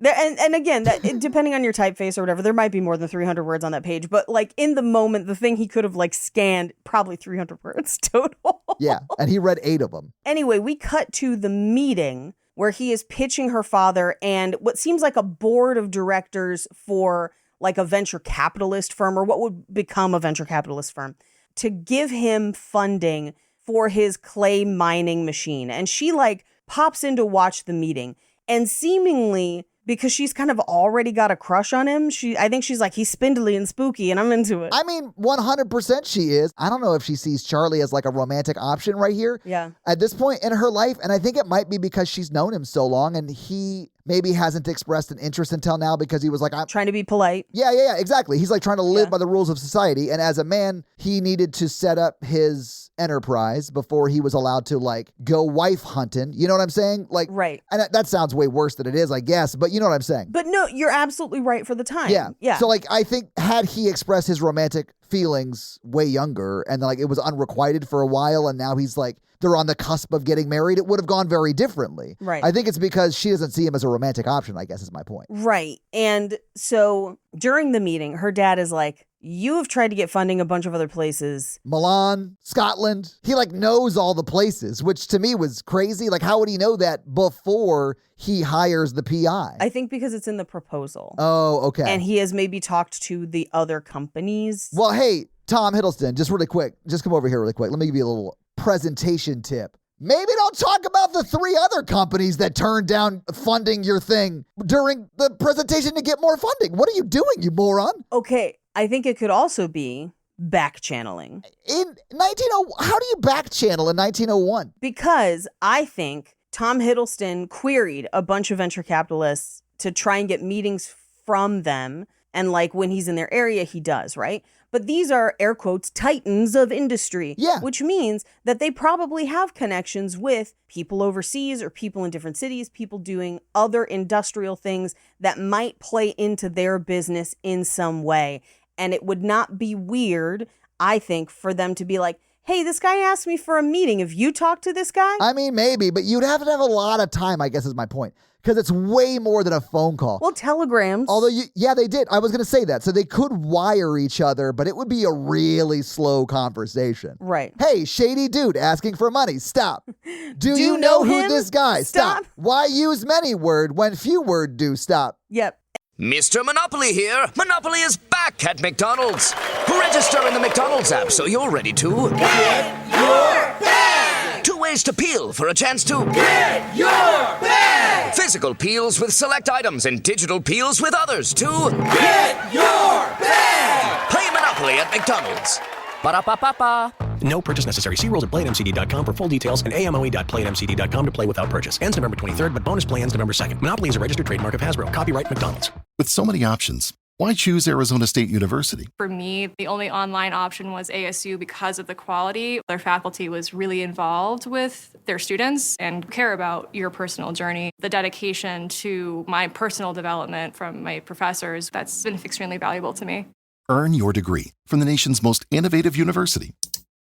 And again, depending on your typeface or whatever, there might be more than 300 words on that page. But like in the moment, the thing he could have like scanned, probably 300 words total. Yeah, and he read 8 of them. Anyway, we cut to the meeting where he is pitching her father and what seems like a board of directors for like a venture capitalist firm or what would become a venture capitalist firm to give him funding for his clay mining machine. And she like pops in to watch the meeting and seemingly because she's kind of already got a crush on him. I think she's like, he's spindly and spooky and I'm into it. I mean, 100% she is. I don't know if she sees Charlie as like a romantic option right here. Yeah. At this point in her life. And I think it might be because she's known him so long and he maybe hasn't expressed an interest until now because he was like, I'm trying to be polite. Yeah, exactly. He's like trying to live Yeah. by the rules of society. And as a man, he needed to set up his enterprise before he was allowed to like go wife hunting. You know what I'm saying? Like, Right. And that sounds way worse than it is, I guess. But you know what I'm saying? But no, you're absolutely right for the time. Yeah. So like, I think had he expressed his romantic feelings way younger and like it was unrequited for a while and now he's like, they're on the cusp of getting married, it would have gone very differently. Right. I think it's because she doesn't see him as a romantic option, I guess is my point. Right. And so during the meeting, her dad is like, you have tried to get funding a bunch of other places. Milan, Scotland. He like knows all the places, which to me was crazy. Like, how would he know that before he hires the PI? I think because it's in the proposal. Oh, okay. And he has maybe talked to the other companies. Well, hey, Tom Hiddleston, just really quick. Just come over here really quick. Let me give you a little presentation tip. Maybe don't talk about the 3 other companies that turned down funding your thing during the presentation to get more funding. What are you doing, you moron? Okay, I think it could also be back channeling. In 1901, how do you back channel in 1901? Because I think Tom Hiddleston queried a bunch of venture capitalists to try and get meetings from them. And like when he's in their area, he does, right? But these are, air quotes, titans of industry. Yeah. Which means that they probably have connections with people overseas or people in different cities, people doing other industrial things that might play into their business in some way. And it would not be weird, I think, for them to be like, hey, this guy asked me for a meeting. Have you talked to this guy? I mean, maybe, but you'd have to have a lot of time, I guess is my point. Because it's way more than a phone call. Well, telegrams. Although, yeah, they did. I was going to say that. So they could wire each other, but it would be a really slow conversation. Right. Hey, shady dude asking for money. Stop. Do you know who him? this guy? Stop. Why use many word when few word do? Stop. Yep. Mr. Monopoly here. Monopoly is back at McDonald's. Register in the McDonald's app so you're ready to get your bag. 2 ways to peel for a chance to get your bag. Physical peels with select items and digital peels with others to get your bag. Play Monopoly at McDonald's. Ba-da-ba-ba-ba. No purchase necessary. See rules at playatmcd.com for full details and amoe.playatmcd.com to play without purchase. Ends November 23rd, but bonus play ends November 2nd. Monopoly is a registered trademark of Hasbro. Copyright McDonald's. With so many options, why choose Arizona State University? For me, the only online option was ASU because of the quality. Their faculty was really involved with their students and care about your personal journey. The dedication to my personal development from my professors, that's been extremely valuable to me. Earn your degree from the nation's most innovative university.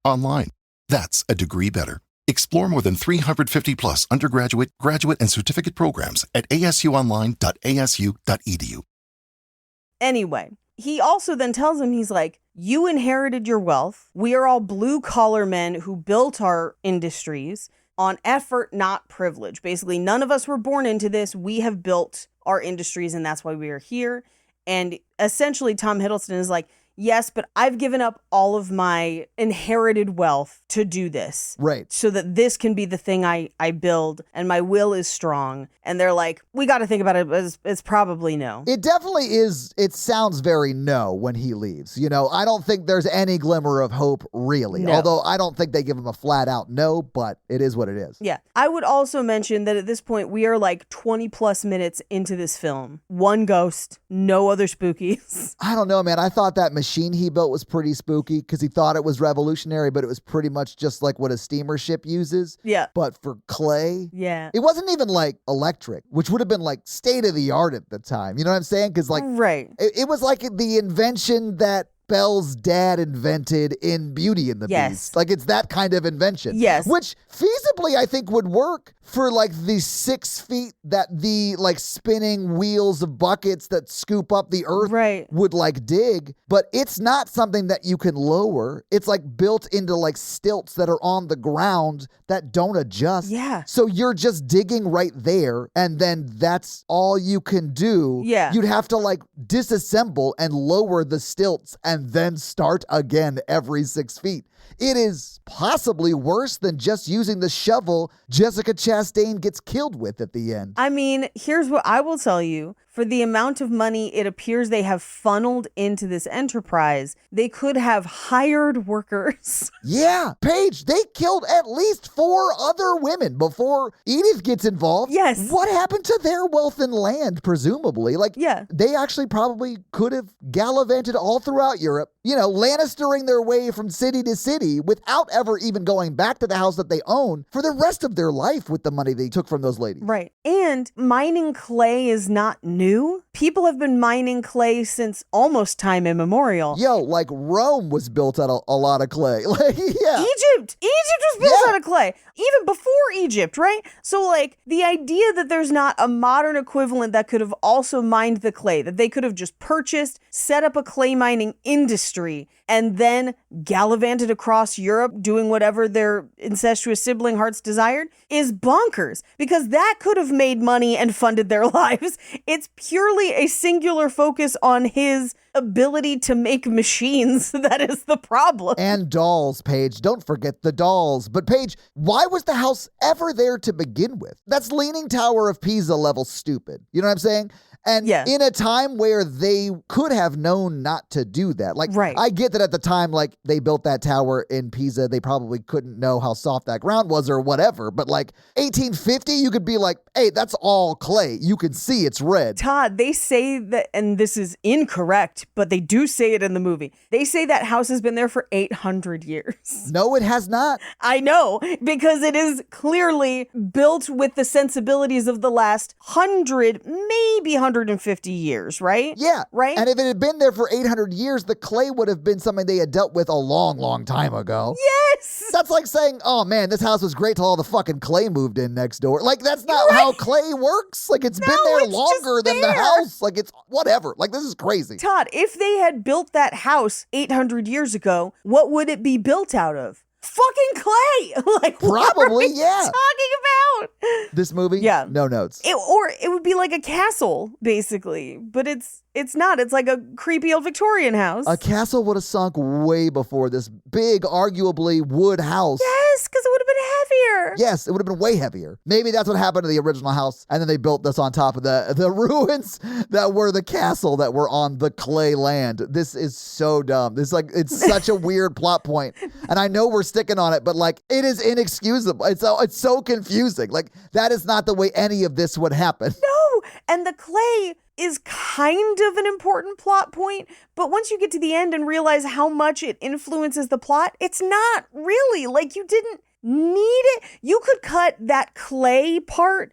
Online. That's a degree better. Explore more than 350 plus undergraduate, graduate, and certificate programs at asuonline.asu.edu. Anyway, he also then tells him, he's like, you inherited your wealth. We are all blue collar men who built our industries on effort, not privilege. Basically, none of us were born into this. We have built our industries and that's why we are here. And essentially, Tom Hiddleston is like, yes, but I've given up all of my inherited wealth to do this. Right. So that this can be the thing I build and my will is strong. And they're like, we got to think about it as it's probably no. It definitely is. It sounds very no when he leaves. You know, I don't think there's any glimmer of hope, really. No. Although I don't think they give him a flat out no, but it is what it is. Yeah. I would also mention that at this point, we are like 20 plus minutes into this film. One ghost, no other spookies. I don't know, man. I thought that machine he built was pretty spooky because he thought it was revolutionary, but it was pretty much just like what a steamer ship uses. Yeah. But for clay. Yeah. It wasn't even like electric, which would have been like state of the art at the time. You know what I'm saying? Because like, right. It was like the invention that Belle's dad invented in Beauty and the Yes. Beast. Like it's that kind of invention. Yes. Which feasibly I think would work for like the 6 feet that the like spinning wheels of buckets that scoop up the earth Right. would like dig. But it's not something that you can lower. It's like built into like stilts that are on the ground that don't adjust. Yeah. So you're just digging right there and then that's all you can do. Yeah. You'd have to like disassemble and lower the stilts and then start again every 6 feet. It is possibly worse than just using the shovel Jessica Chastain gets killed with at the end. I mean, here's what I will tell you. For the amount of money it appears they have funneled into this enterprise, they could have hired workers. Yeah, Paige, they killed at least 4 other women before Edith gets involved. Yes. What happened to their wealth and land, presumably? Like, Yeah. they actually probably could have gallivanted all throughout Europe, you know, Lannistering their way from city to city without ever even going back to the house that they own for the rest of their life with the money they took from those ladies. Right. And mining clay is not new. People have been mining clay since almost time immemorial. Yo, like Rome was built out of a lot of clay. Like, yeah. Egypt was built Yeah. out of clay, even before Egypt, right? So like the idea that there's not a modern equivalent that could have also mined the clay, that they could have just purchased, set up a clay mining industry, and then gallivanted across Europe doing whatever their incestuous sibling hearts desired is bonkers, because that could have made money and funded their lives. It's purely a singular focus on his ability to make machines that is the problem. And dolls, Paige. Don't forget the dolls. But Paige, why was the house ever there to begin with? That's Leaning Tower of Pisa level stupid. You know what I'm saying? And Yeah. in a time where they could have known not to do that. Like, Right. I get that at the time, like, they built that tower in Pisa. They probably couldn't know how soft that ground was or whatever. But like 1850, you could be like, hey, that's all clay. You can see it's red. Todd, they say that, and this is incorrect, but they do say it in the movie. They say that house has been there for 800 years. No, it has not. I know, because it is clearly built with the sensibilities of the last 100, maybe 150 years, right? Yeah. Right? And if it had been there for 800 years, the clay would have been something they had dealt with a long, long time ago. Yes! That's like saying, oh man, this house was great till all the fucking clay moved in next door. Like, that's not how clay works. Like, it's been there it's longer just than the there. house. Like, it's whatever. Like, this is crazy. Todd, if they had built that house 800 years ago, what would it be built out of? Fucking clay! Like, what are Probably, we yeah. talking about? This movie? Yeah. No notes. Or it would be like a castle, basically. But it's not. It's like a creepy old Victorian house. A castle would have sunk way before this big, arguably wood house. Yes, because it would have been heavier. Yes, it would have been way heavier. Maybe that's what happened to the original house, and then they built this on top of the ruins that were the castle that were on the clay land. This is so dumb. It's such a weird plot point, and I know we're sticking on it, but like it is inexcusable. It's so confusing. Like that is not the way any of this would happen. No, and the clay is kind of an important plot point, but once you get to the end and realize how much it influences the plot, it's not really. Like, you didn't need it. You could cut that clay part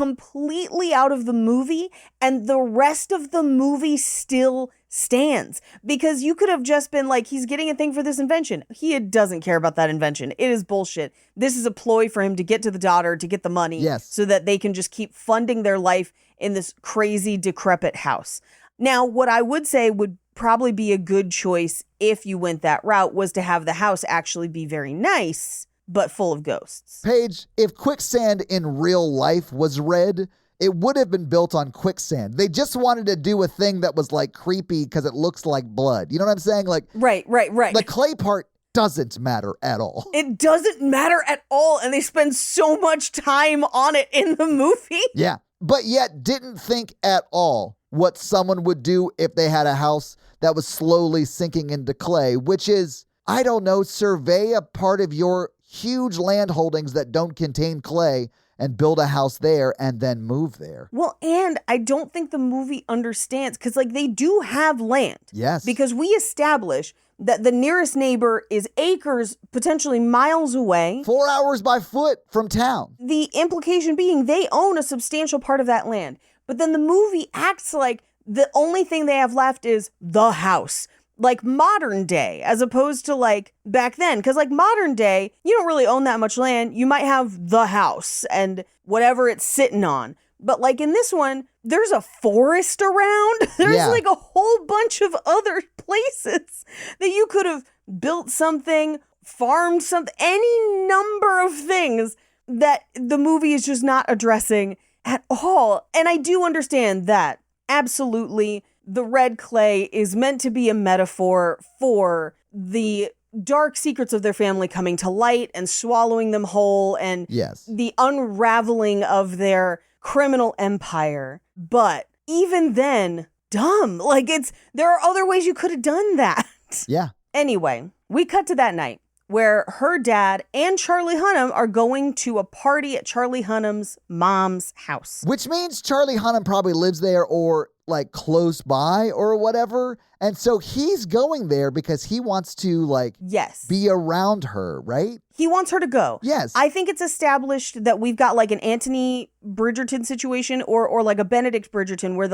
completely out of the movie and the rest of the movie still stands, because you could have just been like, he's getting a thing for this invention. He doesn't care about that invention. It is bullshit. This is a ploy for him to get to the daughter, to get the money, Yes. so that they can just keep funding their life in this crazy, decrepit house. Now, what I would say would probably be a good choice if you went that route was to have the house actually be very nice, but full of ghosts. Paige, if quicksand in real life was red, it would have been built on quicksand. They just wanted to do a thing that was like creepy because it looks like blood. You know what I'm saying? Like, Right. the clay part doesn't matter at all. It doesn't matter at all, and they spend so much time on it in the movie. Yeah. But yet didn't think at all what someone would do if they had a house that was slowly sinking into clay, which is, I don't know, survey a part of your huge land holdings that don't contain clay and build a house there and then move there. Well, and I don't think the movie understands, because like they do have land. Yes. Because we establish that the nearest neighbor is acres, potentially miles away. 4 hours by foot from town. The implication being they own a substantial part of that land. But then the movie acts like the only thing they have left is the house. Like modern day, as opposed to like back then. Because like modern day, you don't really own that much land. You might have the house and whatever it's sitting on. But like in this one, there's a forest around. There's Yeah. like a whole bunch of other places that you could have built something, farmed something, any number of things that the movie is just not addressing at all. And I do understand that. Absolutely. The red clay is meant to be a metaphor for the dark secrets of their family coming to light and swallowing them whole, and Yes. the unraveling of their criminal empire. But even then, dumb. Like there are other ways you could have done that. Yeah. Anyway, we cut to that night where her dad and Charlie Hunnam are going to a party at Charlie Hunnam's mom's house. Which means Charlie Hunnam probably lives there or like close by or whatever. And so he's going there because he wants to like Yes. be around her, right? He wants her to go. Yes. I think it's established that we've got like an Anthony Bridgerton situation or like a Benedict Bridgerton where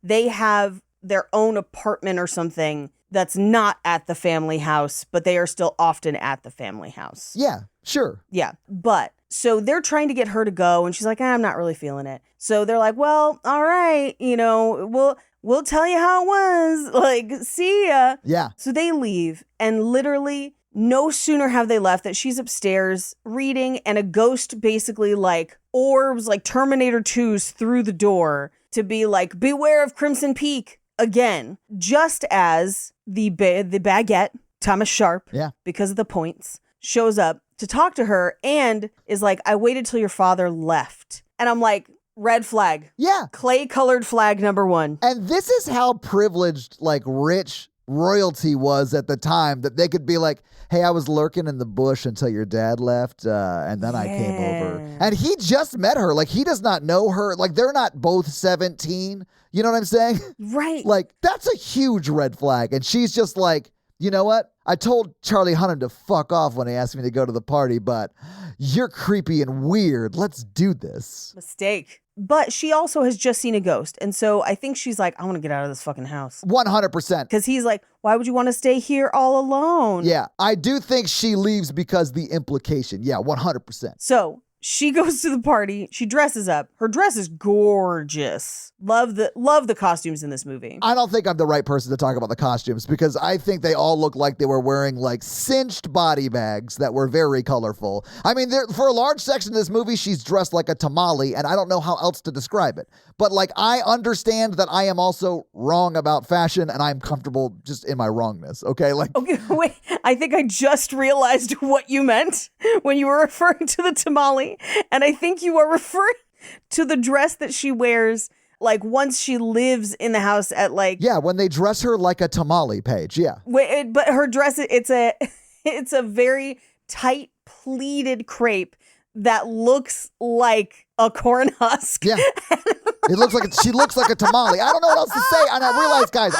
they have their own apartment or something that's not at the family house, but they are still often at the family house. Yeah, sure. Yeah. But so they're trying to get her to go and she's like, I'm not really feeling it. So they're like, well, all right, we'll tell you how it was. Like, see ya. Yeah. So they leave, and literally no sooner have they left that she's upstairs reading, and a ghost basically like orbs like Terminator 2's through the door to be like, beware of Crimson Peak. again, just as the baguette, Thomas Sharp, Yeah. because of the points, shows up to talk to her and is like, I waited till your father left. And I'm like, red flag. Yeah. Clay-colored flag number 1. And this is how privileged, like, rich royalty was at the time, that they could be like, hey, I was lurking in the bush until your dad left, and then I came over. And he just met her. Like, he does not know her. Like, they're not both 17. You know what I'm saying? Right. Like, that's a huge red flag. And she's just like, you know what? I told Charlie Hunnam to fuck off when he asked me to go to the party, but you're creepy and weird. Let's do this. Mistake. But she also has just seen a ghost. And so I think she's like, I want to get out of this fucking house. 100%. Because he's like, why would you want to stay here all alone? Yeah, I do think she leaves because the implication. Yeah, 100%. So she goes to the party. She dresses up. Her dress is gorgeous. Love the costumes in this movie. I don't think I'm the right person to talk about the costumes because I think they all look like they were wearing like cinched body bags that were very colorful. I mean, for a large section of this movie, she's dressed like a tamale, and I don't know how else to describe it. But like, I understand that I am also wrong about fashion, and I'm comfortable just in my wrongness. Okay, like. Okay, wait. I think I just realized what you meant when you were referring to the tamale, and I think you are referring to the dress that she wears. Like, once she lives in the house at like... Yeah, when they dress her like a tamale, Paige, yeah. But her dress, it's a very tight pleated crepe that looks like a corn husk. Yeah. It looks like she looks like a tamale. I don't know what else to say. And I realize, guys,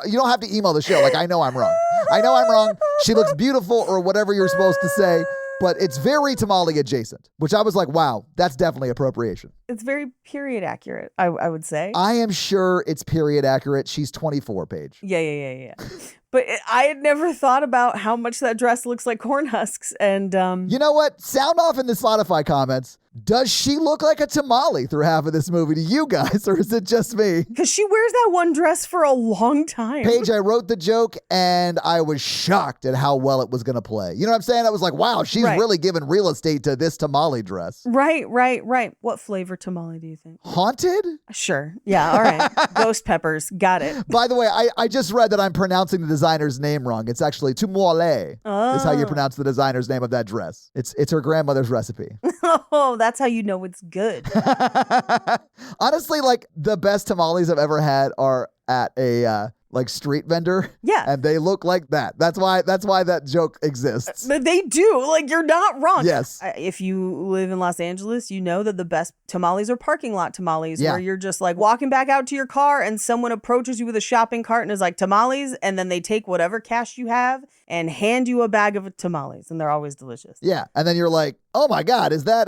you don't have to email the show. Like, I know I'm wrong. I know I'm wrong. She looks beautiful or whatever you're supposed to say. But it's very tamale adjacent, which I was like, wow, that's definitely appropriation. It's very period accurate, I would say. I am sure it's period accurate. She's 24, Paige. Yeah. But I had never thought about how much that dress looks like corn husks. And you know what? Sound off in the Spotify comments. Does she look like a tamale through half of this movie to you guys, or is it just me? Because she wears that one dress for a long time. Paige, I wrote the joke, and I was shocked at how well it was going to play. You know what I'm saying? I was like, wow, she's really giving real estate to this tamale dress. Right. What flavor tamale do you think? Haunted? Sure. Yeah, all right. Ghost peppers. Got it. By the way, I just read that I'm pronouncing the designer's name wrong. It's actually tamale is how you pronounce the designer's name of that dress. It's her grandmother's recipe. Oh, that's how you know it's good. Honestly, like, the best tamales I've ever had are at a like street vendor. Yeah. And they look like that. That's why that joke exists. But they do. Like, you're not wrong. Yes. If you live in Los Angeles, you know that the best tamales are parking lot tamales, Yeah. where you're just like walking back out to your car and someone approaches you with a shopping cart and is like, tamales, and then they take whatever cash you have and hand you a bag of tamales, and they're always delicious. Yeah. And then you're like, oh my God, is that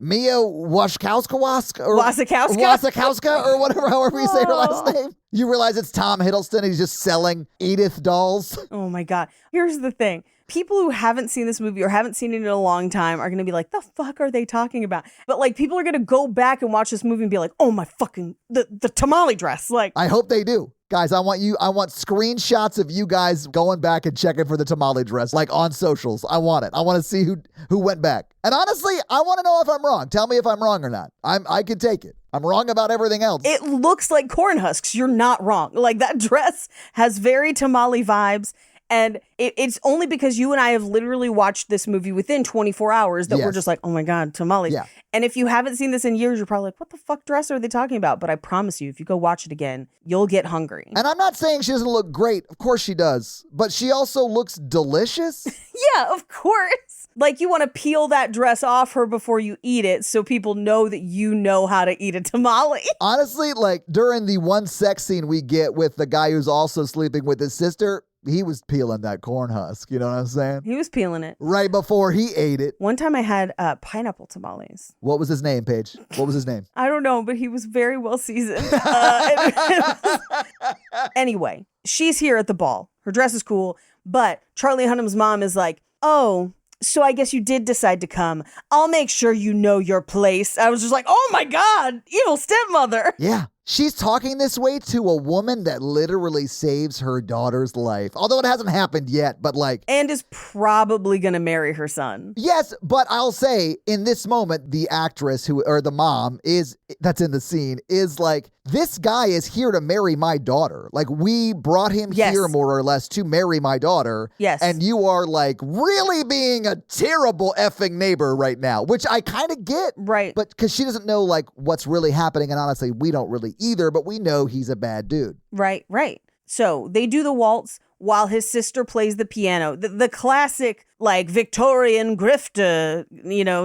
Mia Wasikowska or Wasikowska or whatever, however you say her last name? You realize it's Tom Hiddleston. He's just selling Edith dolls. Oh my God. Here's the thing. People who haven't seen this movie or haven't seen it in a long time are going to be like, the fuck are they talking about? But like, people are going to go back and watch this movie and be like, oh my fucking, the tamale dress. Like, I hope they do. Guys, I want screenshots of you guys going back and checking for the tamale dress, like on socials. I want it. I want to see who went back. And honestly, I want to know if I'm wrong. Tell me if I'm wrong or not. I could take it. I'm wrong about everything else. it looks like corn husks. You're not wrong. Like, that dress has very tamale vibes. And it's only because you and I have literally watched this movie within 24 hours that we're just like, oh my God, tamales. Yeah. And if you haven't seen this in years, you're probably like, what the fuck dress are they talking about? But I promise you, if you go watch it again, you'll get hungry. And I'm not saying she doesn't look great. Of course she does. But she also looks delicious. Yeah, of course. Like, you want to peel that dress off her before you eat it so people know that you know how to eat a tamale. Honestly, like, during the one sex scene we get with the guy who's also sleeping with his sister, he was peeling that corn husk. You know what I'm saying? He was peeling it. Right before he ate it. One time I had pineapple tamales. What was his name, Paige? What was his name? I don't know, but he was very well seasoned. Anyway, she's here at the ball. Her dress is cool, but Charlie Hunnam's mom is like, oh, so I guess you did decide to come. I'll make sure you know your place. I was just like, oh my God, evil stepmother. Yeah. she's talking this way to a woman that literally saves her daughter's life. Although it hasn't happened yet, but like... And is probably going to marry her son. Yes, but I'll say in this moment, the actress or the mom that's in the scene is like, this guy is here to marry my daughter. Like, we brought him here more or less to marry my daughter. Yes. And you are like really being a terrible effing neighbor right now, which I kind of get. Right. But because she doesn't know like what's really happening. And honestly, we don't really either, but we know he's a bad dude. Right. So they do the waltz while his sister plays the piano. The classic, like, Victorian grifter,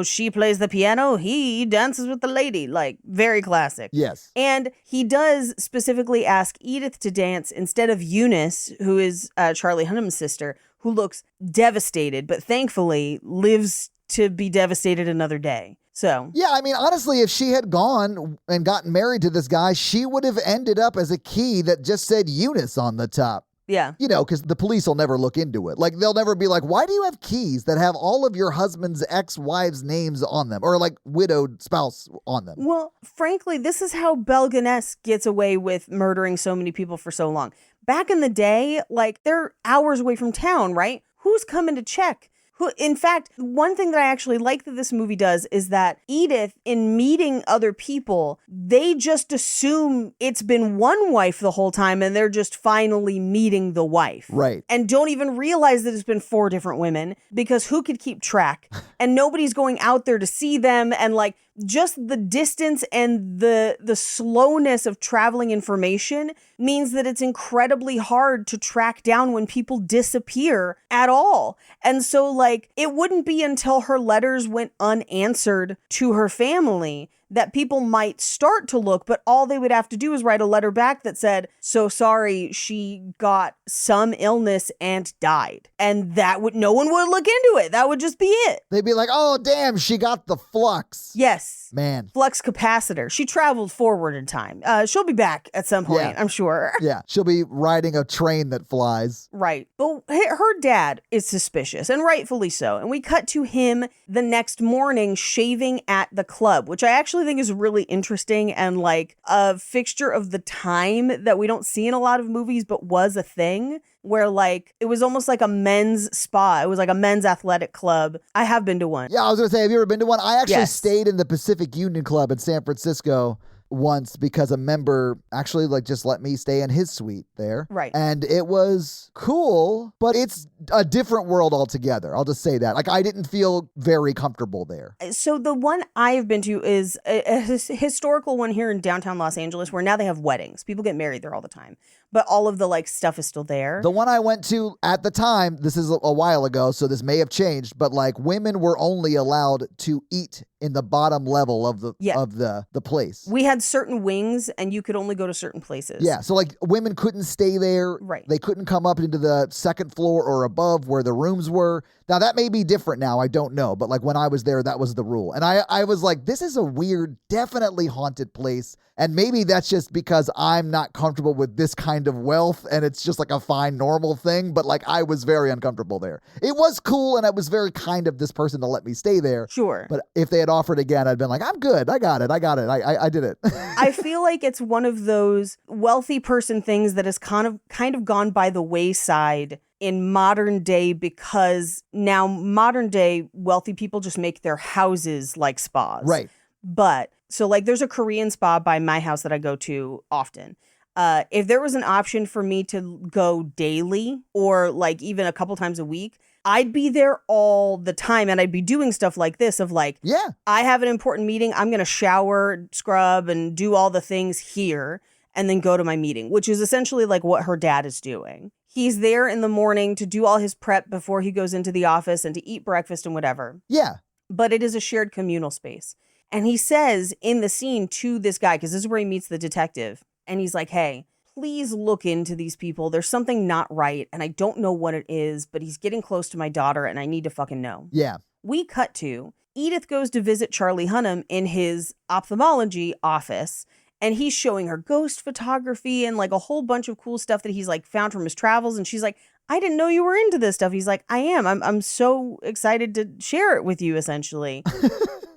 she plays the piano, he dances with the lady. Like, very classic. Yes. And he does specifically ask Edith to dance instead of Eunice, who is Charlie Hunnam's sister, who looks devastated, but thankfully lives to be devastated another day. So, yeah, I mean, honestly, if she had gone and gotten married to this guy, she would have ended up as a key that just said Eunice on the top. Yeah. Because the police will never look into it. Like, they'll never be like, why do you have keys that have all of your husband's ex-wives' names on them? Or, like, widowed spouse on them? Well, frankly, this is how Belganess gets away with murdering so many people for so long. Back in the day, like, they're hours away from town, right? Who's coming to check? In fact, one thing that I actually like that this movie does is that Edith, in meeting other people, they just assume it's been one wife the whole time and they're just finally meeting the wife. Right. And don't even realize that it's been 4 different women, because who could keep track? And nobody's going out there to see them, and like, just the distance and the slowness of traveling information means that it's incredibly hard to track down when people disappear at all. And so, like, it wouldn't be until her letters went unanswered to her family that people might start to look, but all they would have to do is write a letter back that said, so sorry, she got some illness and died. And no one would look into it. That would just be it. They'd be like, oh, damn, she got the flux. Yes. Man. Flux capacitor. She traveled forward in time. She'll be back at some point, I'm sure. Yeah. She'll be riding a train that flies. Right. But her dad is suspicious, and rightfully so. And we cut to him the next morning shaving at the club, which I actually think is really interesting and like a fixture of the time that we don't see in a lot of movies, but was a thing where like it was almost like a men's spa. It was like a men's athletic club. I have been to one. Yeah, I was going to say, have you ever been to one? I actually Yes. stayed in the Pacific Union Club in San Francisco once because a member actually like just let me stay in his suite there. Right. And it was cool, but it's a different world altogether. I'll just say that. Like, I didn't feel very comfortable there. So the one I've been to is a historical one here in downtown Los Angeles, where now they have weddings. People get married there all the time, but all of the like stuff is still there. The one I went to at the time, this is a while ago, so this may have changed, but like women were only allowed to eat in the bottom level of the place. We had certain wings and you could only go to certain places. Yeah, so like women couldn't stay there. Right. They couldn't come up into the second floor or above where the rooms were. Now that may be different now, I don't know, but like when I was there, that was the rule. And I was like, this is a weird, definitely haunted place. And maybe that's just because I'm not comfortable with this kind of wealth and it's just like a fine, normal thing. But like, I was very uncomfortable there. It was cool and I was very kind of this person to let me stay there. Sure. But if they had offered again, I'd been like, I'm good. I got it. I did it. I feel like it's one of those wealthy person things that has kind of gone by the wayside in modern day, because now modern day wealthy people just make their houses like spas. Right. But so like there's a Korean spa by my house that I go to often. If there was an option for me to go daily or like even a couple times a week, I'd be there all the time and I'd be doing stuff like this of like, yeah, I have an important meeting. I'm going to shower, scrub, and do all the things here and then go to my meeting, which is essentially like what her dad is doing. He's there in the morning to do all his prep before he goes into the office and to eat breakfast and whatever. Yeah. But it is a shared communal space. And he says in the scene to this guy, because this is where he meets the detective, and he's like, hey, please look into these people. There's something not right, and I don't know what it is, but he's getting close to my daughter, and I need to fucking know. Yeah. We cut to Edith goes to visit Charlie Hunnam in his ophthalmology office, and he's showing her ghost photography and like a whole bunch of cool stuff that he's like found from his travels. And she's like, I didn't know you were into this stuff. He's like, I am. I'm so excited to share it with you, essentially.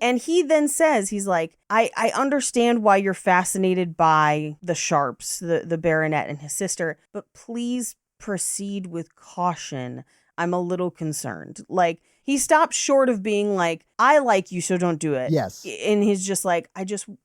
And he then says, he's like, I understand why you're fascinated by the Sharps, the baronet and his sister, but please proceed with caution. I'm a little concerned. Like, he stops short of being like, I like you, so don't do it. Yes. And he's just like,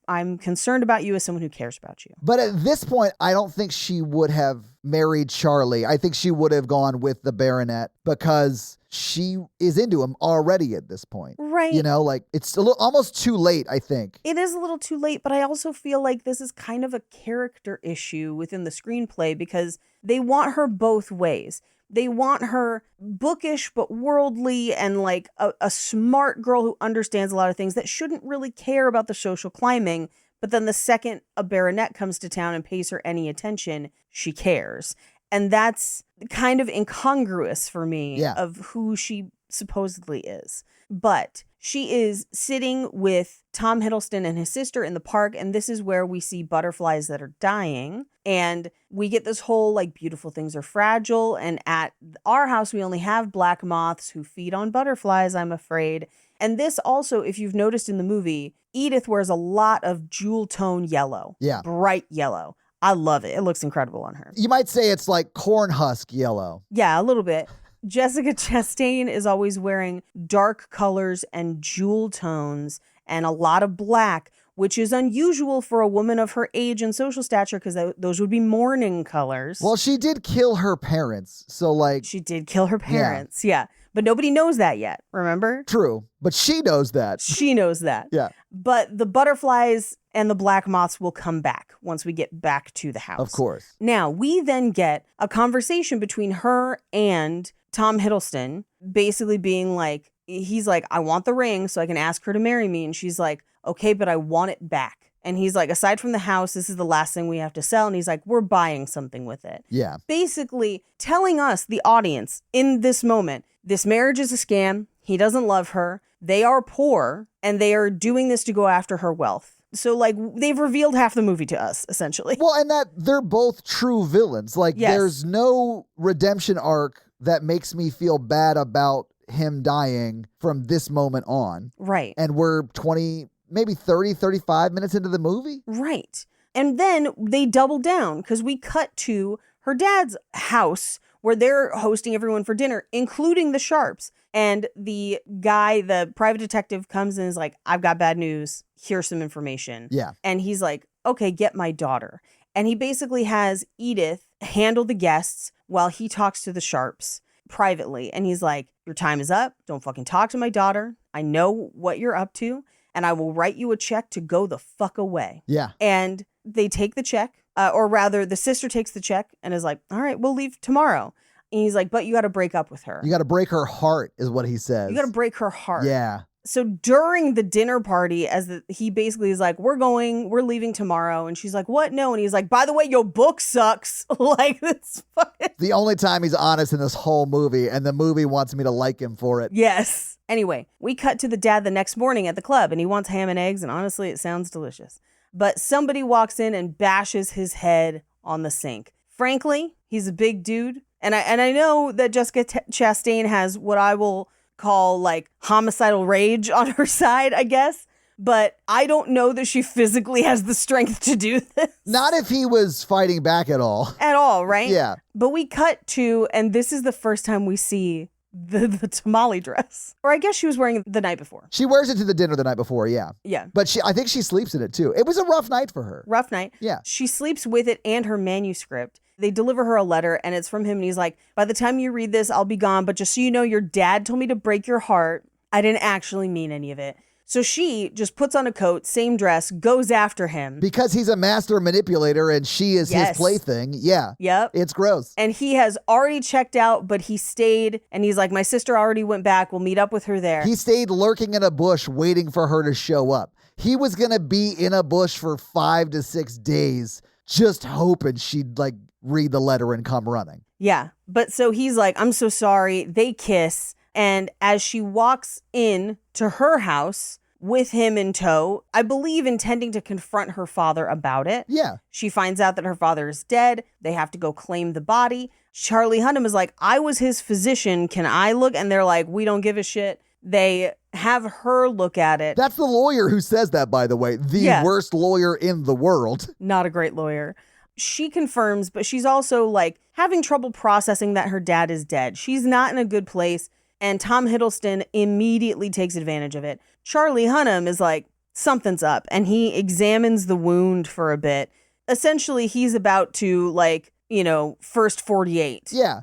I'm concerned about you as someone who cares about you. But at this point, I don't think she would have married Charlie. I think she would have gone with the baronet because she is into him already at this point. Right. You know, like it's almost too late, I think. It is a little too late, but I also feel like this is kind of a character issue within the screenplay because they want her both ways. They want her bookish but worldly and like a smart girl who understands a lot of things that shouldn't really care about the social climbing. But then the second a baronet comes to town and pays her any attention, she cares. And that's kind of incongruous for me of who she supposedly is. But she is sitting with Tom Hiddleston and his sister in the park, and this is where we see butterflies that are dying. And we get this whole, like, beautiful things are fragile. And at our house, we only have black moths who feed on butterflies, I'm afraid. And this also, if you've noticed in the movie, Edith wears a lot of jewel tone yellow. Yeah. Bright yellow. I love it. It looks incredible on her. You might say it's like corn husk yellow. Yeah, a little bit. Jessica Chastain is always wearing dark colors and jewel tones and a lot of black, which is unusual for a woman of her age and social stature because those would be mourning colors. Well, she did kill her parents, so like... She did kill her parents, yeah. But nobody knows that yet, remember? True, but she knows that. She knows that. Yeah. But the butterflies and the black moths will come back once we get back to the house. Of course. Now, we then get a conversation between her and Tom Hiddleston, basically being like, he's like, I want the ring so I can ask her to marry me. And she's like, okay, but I want it back. And he's like, aside from the house, this is the last thing we have to sell. And he's like, we're buying something with it. Yeah. Basically telling us, the audience, in this moment, this marriage is a scam. He doesn't love her. They are poor and they are doing this to go after her wealth. So, like, they've revealed half the movie to us, essentially. Well, and that they're both true villains. Like, there's no redemption arc that makes me feel bad about him dying from this moment on. Right. And we're 20, maybe 30, 35 minutes into the movie. Right. And then they double down because we cut to her dad's house where they're hosting everyone for dinner, including the Sharps. And the guy, the private detective, comes and is like, I've got bad news. Here's some information. Yeah. And he's like, okay, get my daughter. And he basically has Edith handle the guests while he talks to the Sharps privately. And he's like, your time is up. Don't fucking talk to my daughter. I know what you're up to. And I will write you a check to go the fuck away. Yeah. And they take the check. Or rather, the sister takes the check and is like, all right, we'll leave tomorrow. And he's like, but you got to break up with her. You got to break her heart is what he says. You got to break her heart. Yeah. So during the dinner party, he basically is like, we're leaving tomorrow. And she's like, what? No. And he's like, by the way, your book sucks. Like, this fucking... The only time he's honest in this whole movie, and the movie wants me to like him for it. Yes. Anyway, we cut to the dad the next morning at the club, and he wants ham and eggs, and honestly, it sounds delicious. But somebody walks in and bashes his head on the sink. Frankly, he's a big dude. And I know that Jessica Chastain has what I will call like homicidal rage on her side, I guess. But I don't know that she physically has the strength to do this. Not if he was fighting back at all. At all, right? Yeah. But we cut to, and this is the first time we see the tamale dress. Or I guess she was wearing it the night before. She wears it to the dinner the night before, yeah. Yeah. But I think she sleeps in it too. It was a rough night for her. Rough night. Yeah. She sleeps with it and her manuscript. They deliver her a letter, and it's from him, and he's like, by the time you read this, I'll be gone, but just so you know, your dad told me to break your heart. I didn't actually mean any of it. So she just puts on a coat, same dress, goes after him. Because he's a master manipulator and she is his plaything. Yeah. Yep. It's gross. And he has already checked out, but he stayed, and he's like, my sister already went back. We'll meet up with her there. He stayed lurking in a bush waiting for her to show up. He was going to be in a bush for 5 to 6 days, just hoping she'd like read the letter and come running. Yeah. But so he's like, I'm so sorry. They kiss. And as she walks in to her house with him in tow, I believe intending to confront her father about it. Yeah. She finds out that her father is dead. They have to go claim the body. Charlie Hunnam is like, I was his physician. Can I look? And they're like, we don't give a shit. They have her look at it. That's the lawyer who says that, by the way. The worst lawyer in the world. Not a great lawyer. She confirms, but she's also like having trouble processing that her dad is dead. She's not in a good place, and Tom Hiddleston immediately takes advantage of it. Charlie Hunnam is like, something's up, and he examines the wound for a bit. Essentially, he's about to, like, you know, first 48. Yeah.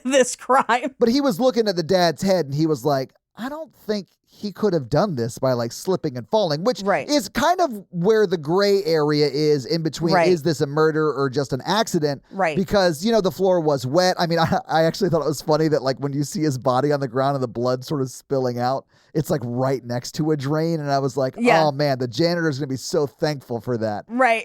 This crime. But he was looking at the dad's head, and he was like, I don't think he could have done this by like slipping and falling, which is kind of where the gray area is in between. Is this a murder or just an accident? Right. Because, you know, the floor was wet. I mean, I actually thought it was funny that like when you see his body on the ground and the blood sort of spilling out, it's like right next to a drain. And I was like, oh man, the janitor's going to be so thankful for that. Right.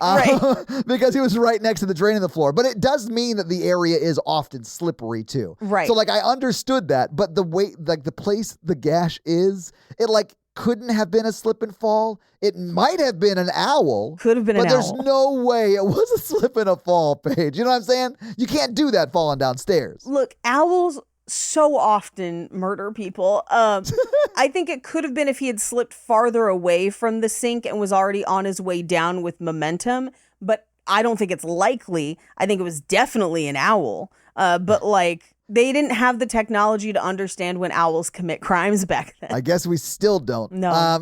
Because he was right next to the drain in the floor. But it does mean that the area is often slippery too. Right. So like I understood that, but the way, like the place the gash is, it like couldn't have been a slip and fall. It might have been an owl. Could have been an owl. But there's no way it was a slip and a fall, Paige. You know what I'm saying? You can't do that falling downstairs. Look, owls so often murder people. I think it could have been if he had slipped farther away from the sink and was already on his way down with momentum, but I don't think it's likely. I think it was definitely an owl. But like, they didn't have the technology to understand when owls commit crimes back then. I guess we still don't. No.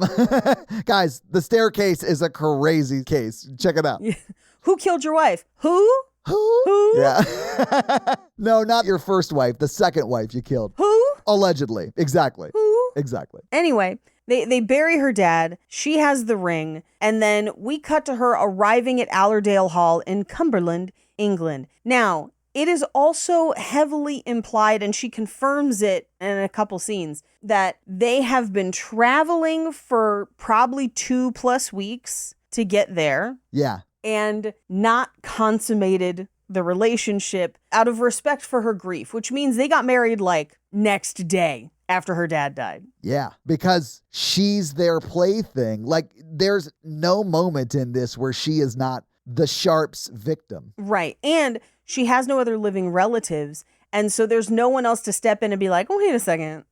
Guys, the staircase is a crazy case. Check it out. Who killed your wife? Who? Yeah. No, not your first wife. The second wife you killed. Who? Allegedly. Exactly. Who? Exactly. Anyway, they bury her dad. She has the ring. And then we cut to her arriving at Allerdale Hall in Cumberland, England. Now, it is also heavily implied, and she confirms it in a couple scenes, that they have been traveling for probably 2+ weeks to get there. Yeah. And not consummated the relationship out of respect for her grief, which means they got married like next day after her dad died. Yeah, because she's their plaything. Like, there's no moment in this where she is not the Sharps' victim. Right. And she has no other living relatives. And so there's no one else to step in and be like, oh, wait a second.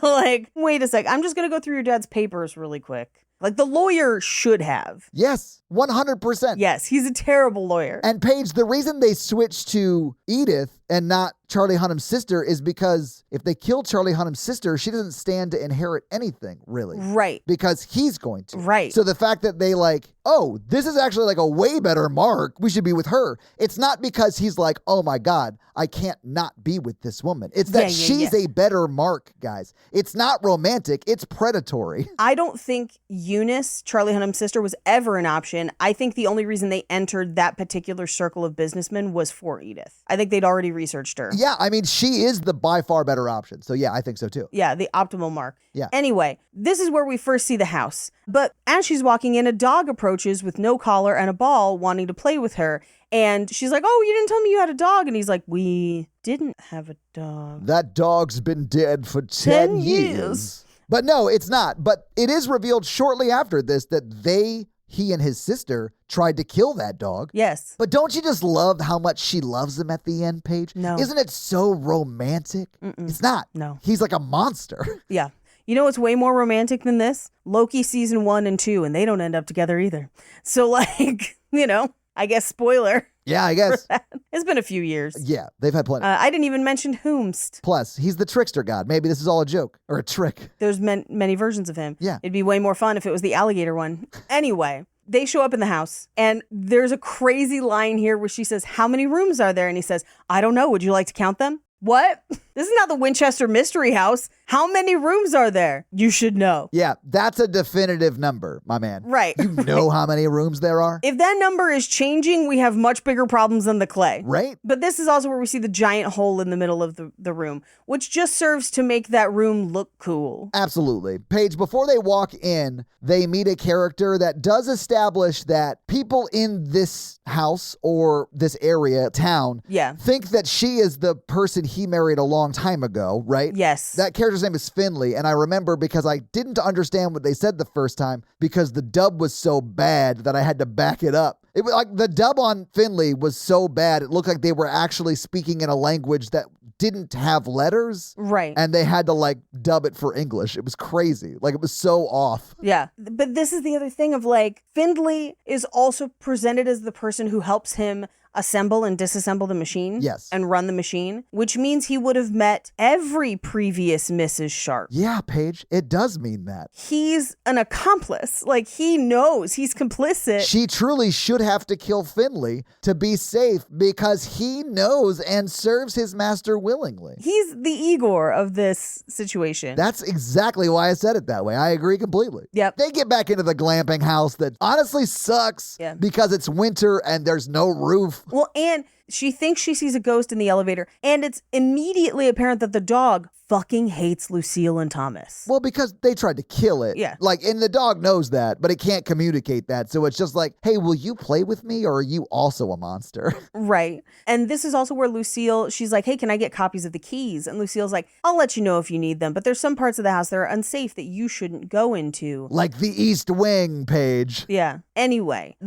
Like, wait a sec. I'm just going to go through your dad's papers really quick. Like, the lawyer should have. Yes, 100%. Yes, he's a terrible lawyer. And Paige, the reason they switched to Edith and not Charlie Hunnam's sister is because if they kill Charlie Hunnam's sister, she doesn't stand to inherit anything, really. Right. Because he's going to. Right. So the fact that they like, oh, this is actually like a way better Mark, we should be with her. It's not because he's like, oh my God, I can't not be with this woman. It's that she's a better Mark, guys. It's not romantic, it's predatory. I don't think Eunice, Charlie Hunnam's sister, was ever an option. I think the only reason they entered that particular circle of businessmen was for Edith. I think they'd already researched her. Yeah, I mean, she is the by far better option. So yeah, I think so too. Yeah, the optimal Mark. Yeah. Anyway, this is where we first see the house. But as she's walking in, a dog approaches with no collar and a ball wanting to play with her. And she's like, oh, you didn't tell me you had a dog. And he's like, we didn't have a dog. That dog's been dead for 10 years. But no, it's not. But it is revealed shortly after this that he and his sister tried to kill that dog. Yes. But don't you just love how much she loves him at the end, Paige? No. Isn't it so romantic? It's not. No. He's like a monster. Yeah. You know what's way more romantic than this? Loki season 1 and 2, and they don't end up together either. So like, you know, I guess spoiler. Yeah, I guess. It's been a few years. Yeah, they've had plenty. I didn't even mention Whomst. Plus, he's the trickster god. Maybe this is all a joke or a trick. There's many versions of him. Yeah. It'd be way more fun if it was the alligator one. Anyway, they show up in the house, and there's a crazy line here where she says, how many rooms are there? And he says, I don't know. Would you like to count them? What? This is not the Winchester Mystery House. How many rooms are there? You should know. Yeah, that's a definitive number, my man. Right. You know how many rooms there are? If that number is changing, we have much bigger problems than the clay. Right? But this is also where we see the giant hole in the middle of the room, which just serves to make that room look cool. Absolutely. Paige, before they walk in, they meet a character that does establish that people in this house or this area, town, Yeah. think that she is the person he married a long long time ago, right? Yes. That character's name is Finley, and I remember because I didn't understand what they said the first time because the dub was so bad that I had to back it up. It was like the dub on Finley was so bad, it looked like they were actually speaking in a language that didn't have letters. Right. And they had to like dub it for English. It was crazy. Like it was so off. Yeah. But this is the other thing of like, Findlay is also presented as the person who helps him assemble and disassemble the machine. Yes. And run the machine, which means he would have met every previous Mrs. Sharp. Yeah, Paige, it does mean that. He's an accomplice. Like, he knows he's complicit. She truly should have to kill Finley to be safe because he knows and serves his master willingly. He's the Igor of this situation. That's exactly why I said it that way. I agree completely. Yep. They get back into the glamping house that honestly sucks because it's winter and there's no roof. Well, and she thinks she sees a ghost in the elevator, and it's immediately apparent that the dog fucking hates Lucille and Thomas. Well, because they tried to kill it. Yeah. Like, and the dog knows that, but it can't communicate that. So it's just like, hey, will you play with me or are you also a monster? Right. And this is also where Lucille, she's like, hey, can I get copies of the keys? And Lucille's like, I'll let you know if you need them, but there's some parts of the house that are unsafe that you shouldn't go into. Like the East Wing, Paige. Yeah. Anyway,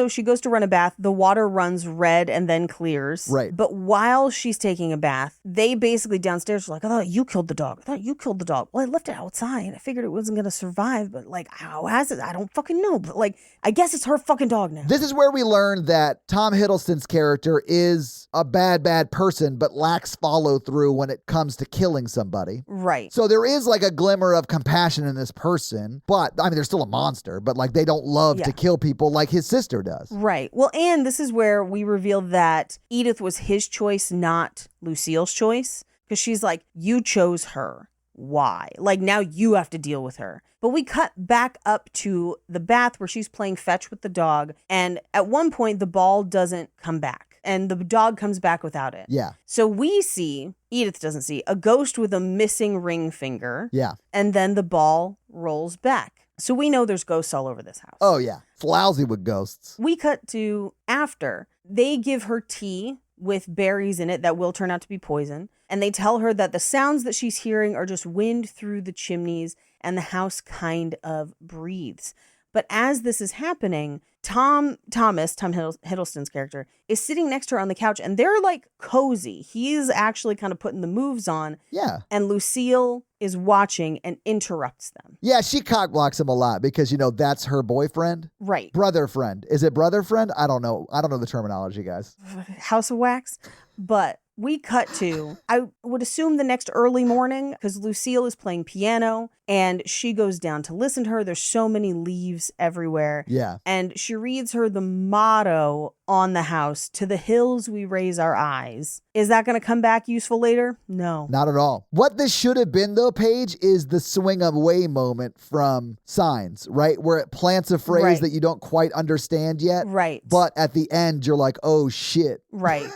she goes to run a bath. The water runs red and then clears. Right. But while she's taking a bath, they basically downstairs are like, I thought you killed the dog. Well, I left it outside. I figured it wasn't going to survive, but like, how has it? I don't fucking know. But like, I guess it's her fucking dog now. This is where we learn that Tom Hiddleston's character is a bad person, but lacks follow through when it comes to killing somebody. Right. So there is like a glimmer of compassion in this person, but I mean, they're still a monster, but like they don't love to kill people like his sister does. Right. Well, and this is where we reveal that Edith was his choice, not Lucille's choice. Because she's like, you chose her. Why? Like, now you have to deal with her. But we cut back up to the bath where she's playing fetch with the dog. And at one point, the ball doesn't come back. And the dog comes back without it. Yeah. So we see, Edith doesn't see, a ghost with a missing ring finger. Yeah. And then the ball rolls back. So we know there's ghosts all over this house. Oh, yeah. It's lousy with ghosts. We cut to after. They give her tea with berries in it that will turn out to be poison. And they tell her that the sounds that she's hearing are just wind through the chimneys and the house kind of breathes. But as this is happening, Tom Hiddleston's character, is sitting next to her on the couch and they're like cozy. He's actually kind of putting the moves on. Yeah. And Lucille is watching and interrupts them. Yeah, she cockblocks him a lot because, you know, that's her boyfriend. Right. Brother friend. Is it brother friend? I don't know. I don't know the terminology, guys. House of Wax. But we cut to, I would assume the next early morning, because Lucille is playing piano and she goes down to listen to her. There's so many leaves everywhere. Yeah. And she reads her the motto on the house, to the hills we raise our eyes. Is that going to come back useful later? No. Not at all. What this should have been, though, Paige, is the swing away moment from Signs, right? Where it plants a phrase that you don't quite understand yet. Right. But at the end, you're like, oh, shit. Right.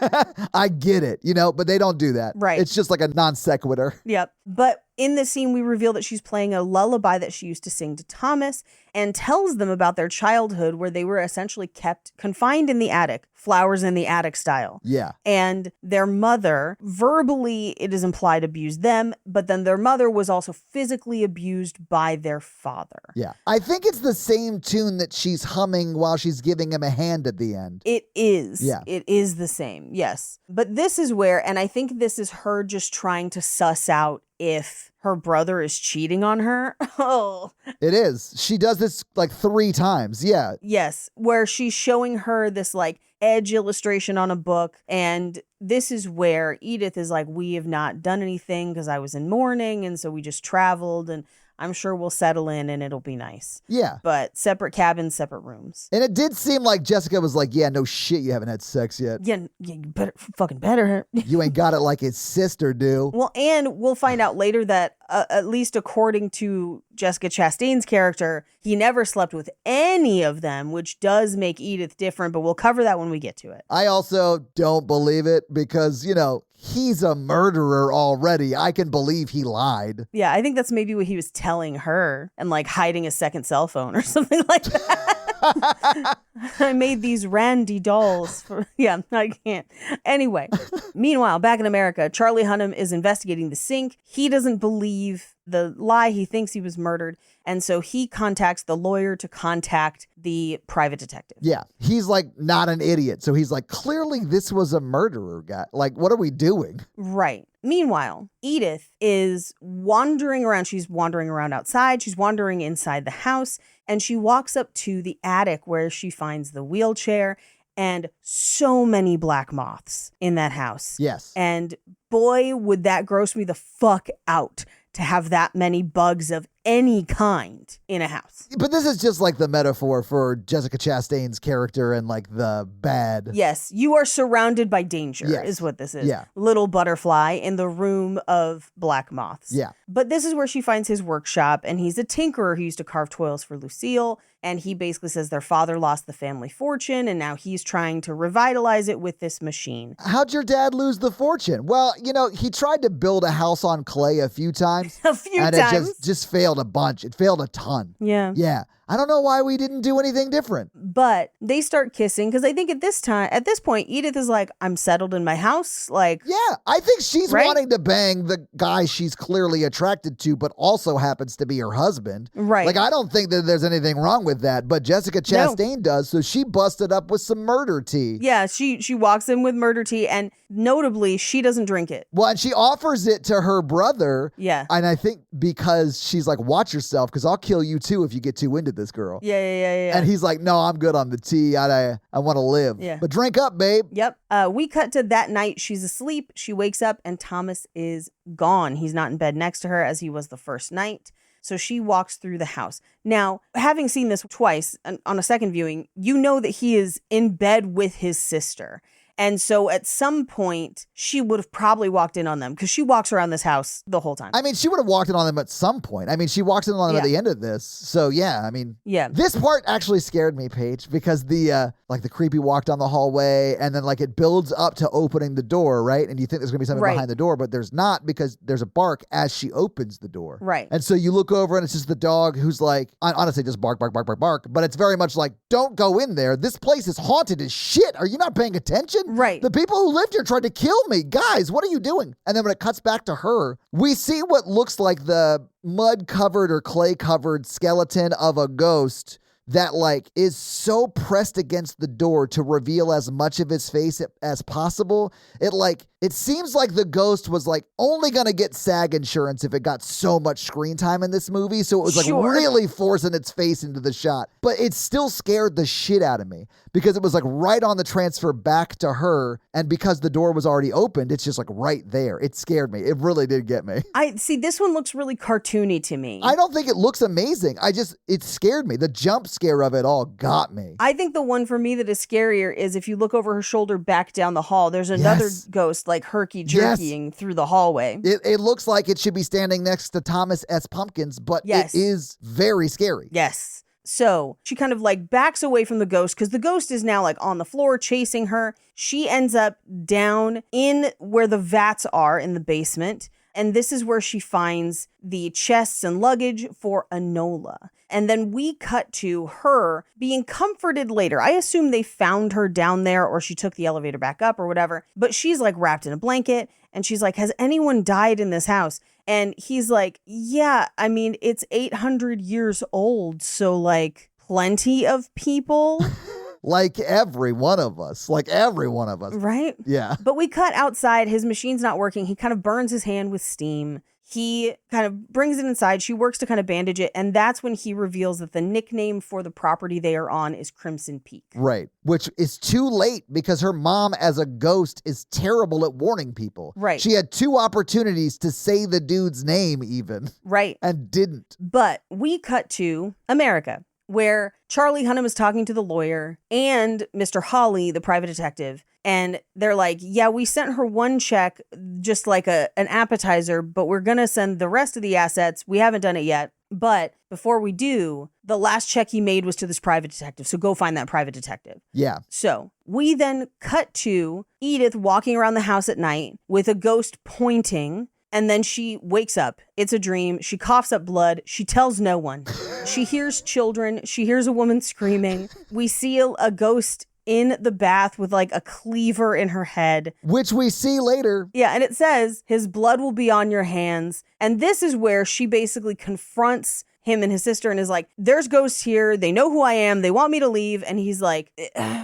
I get it, you know, but they don't do that. Right. It's just like a non sequitur. Yep. But in this scene, we reveal that she's playing a lullaby that she used to sing to Thomas and tells them about their childhood where they were essentially kept confined in the attic, flowers in the attic style. Yeah. And their mother, verbally, it is implied, abused them, but then their mother was also physically abused by their father. Yeah. I think it's the same tune that she's humming while she's giving him a hand at the end. It is. Yeah. It is the same. Yes. But this is where, and I think this is her just trying to suss out if her brother is cheating on her. Oh. It is. She does this like 3 times. Yeah. Yes. Where she's showing her this like edge illustration on a book. And this is where Edith is like, we have not done anything because I was in mourning. And so we just traveled and I'm sure we'll settle in and it'll be nice. Yeah. But separate cabins, separate rooms. And it did seem like Jessica was like, yeah, no shit, you haven't had sex yet. Yeah, you better. You ain't got it like his sister do. Well, and we'll find out later that, at least according to Jessica Chastain's character, he never slept with any of them, which does make Edith different, but we'll cover that when we get to it. I also don't believe it because, you know, he's a murderer already. I can believe he lied. Yeah, I think that's maybe what he was telling her and like hiding a second cell phone or something like that. I made these Randy dolls. Yeah, I can't. Anyway, meanwhile, back in America, Charlie Hunnam is investigating the sink. He doesn't believe the lie. He thinks he was murdered. And so he contacts the lawyer to contact the private detective. Yeah. He's like not an idiot. So he's like, clearly this was a murderer guy. Like, what are we doing? Right. Meanwhile, Edith is wandering around. She's wandering around outside. She's wandering inside the house. And she walks up to the attic where she finds the wheelchair and so many black moths in that house. Yes. And boy, would that gross me the fuck out to have that many bugs of any kind in a house. But this is just like the metaphor for Jessica Chastain's character and like the bad. Yes, you are surrounded by danger, Yes. is what this is. Yeah. Little butterfly in the room of black moths. Yeah. But this is where she finds his workshop, and he's a tinkerer who used to carve toils for Lucille. And he basically says their father lost the family fortune, and now he's trying to revitalize it with this machine. How'd your dad lose the fortune? Well, you know, he tried to build a house on clay a few times. A few and times. it just failed a bunch. It failed a ton. Yeah. Yeah. I don't know why we didn't do anything different. But they start kissing because I think at this point, Edith is like, I'm settled in my house. Like, Yeah, I think she's Right? wanting to bang the guy she's clearly attracted to, but also happens to be her husband. Right. Like, I don't think that there's anything wrong with that, but Jessica Chastain does, so she busted up with some murder tea. yeah, she walks in with murder tea, and notably, she doesn't drink it. Well, and she offers it to her brother. Yeah. And I think because she's like, watch yourself, because I'll kill you too if you get too into this girl. Yeah. And he's like, no, I'm good on the tea. I want to live. Yeah. But drink up, babe. Yep. We cut to that night. She's asleep. She wakes up and Thomas is gone. He's not in bed next to her as he was the first night. So she walks through the house. Now, having seen this twice on a second viewing, you know that he is in bed with his sister. And so at some point, she would have probably walked in on them because she walks around this house the whole time. I mean, she would have walked in on them at some point. I mean, she walks in on them at Yeah. the end of this. So yeah, I mean, Yeah. This part actually scared me, Paige, because the creepy walk down the hallway and then like it builds up to opening the door, right? And you think there's gonna be something Right. behind the door, but there's not because there's a bark as she opens the door. Right. And so you look over and it's just the dog who's like, honestly, just bark, bark, bark, bark, bark. But it's very much like, don't go in there. This place is haunted as shit. Are you not paying attention? Right. The people who lived here tried to kill me. Guys, what are you doing? And then when it cuts back to her, we see what looks like the mud-covered or clay-covered skeleton of a ghost that like is so pressed against the door to reveal as much of his face as possible. It seems like the ghost was like only gonna get SAG insurance if it got so much screen time in this movie. So it was like Sure. really forcing its face into the shot. But it still scared the shit out of me because it was like right on the transfer back to her. And because the door was already opened, it's just like right there. It scared me. It really did get me. I see this one looks really cartoony to me. I don't think it looks amazing. It scared me. The jump scare of it all got me. I think the one for me that is scarier is if you look over her shoulder back down the hall, there's another Yes. ghost like herky-jerkying through the hallway. It looks like it should be standing next to Thomas S. Pumpkins, but Yes. it is very scary. Yes. So she kind of like backs away from the ghost because the ghost is now like on the floor chasing her. She ends up down in where the vats are in the basement. And this is where she finds the chests and luggage for Enola. And then we cut to her being comforted later. I assume they found her down there or she took the elevator back up or whatever. But she's like wrapped in a blanket and she's like, has anyone died in this house? And he's like, yeah, I mean, it's 800 years old. So like plenty of people. Like every one of us. Right? Yeah. But we cut outside. His machine's not working. He kind of burns his hand with steam. He kind of brings it inside. She works to kind of bandage it. And that's when he reveals that the nickname for the property they are on is Crimson Peak. Right. Which is too late because her mom as a ghost is terrible at warning people. Right. She had 2 opportunities to say the dude's name even. Right. And didn't. But we cut to America, where Charlie Hunnam is talking to the lawyer and Mr. Hawley, the private detective. And they're like, yeah, we sent her one check, just like an appetizer, but we're going to send the rest of the assets. We haven't done it yet. But before we do, the last check he made was to this private detective. So go find that private detective. Yeah. So we then cut to Edith walking around the house at night with a ghost pointing. And then she wakes up. It's a dream. She coughs up blood. She tells no one. She hears children. She hears a woman screaming. We see a ghost in the bath with like a cleaver in her head. Which we see later. Yeah, and it says, his blood will be on your hands. And this is where she basically confronts him and his sister and is like, there's ghosts here. They know who I am. They want me to leave. And he's like,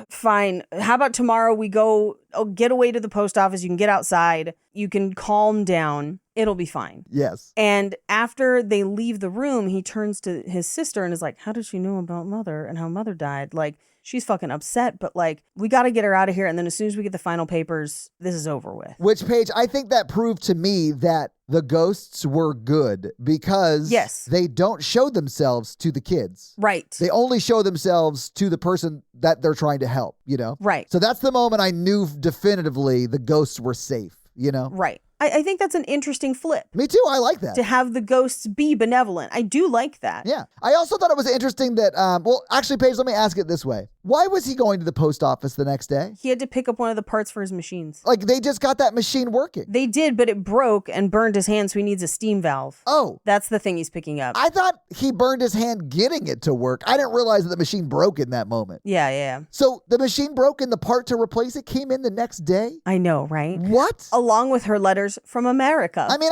fine. How about tomorrow we go get away to the post office. You can get outside. You can calm down. It'll be fine. Yes. And after they leave the room, he turns to his sister and is like, how did she know about mother and how mother died? Like, she's fucking upset, but like, we got to get her out of here. And then as soon as we get the final papers, this is over with. Which, Paige, I think that proved to me that the ghosts were good because they don't show themselves to the kids. Right. They only show themselves to the person that they're trying to help, you know? Right. So that's the moment I knew definitively the ghosts were safe, you know? Right. I think that's an interesting flip. Me too. I like that. To have the ghosts be benevolent. I do like that. Yeah. I also thought it was interesting that, well, actually, Paige, let me ask it this way. Why was he going to the post office the next day? He had to pick up one of the parts for his machines. Like, they just got that machine working. They did, but it broke and burned his hand, so he needs a steam valve. Oh. That's the thing he's picking up. I thought he burned his hand getting it to work. I didn't realize that the machine broke in that moment. Yeah. So the machine broke and the part to replace it came in the next day? I know, right? What? Along with her letters from America. I mean,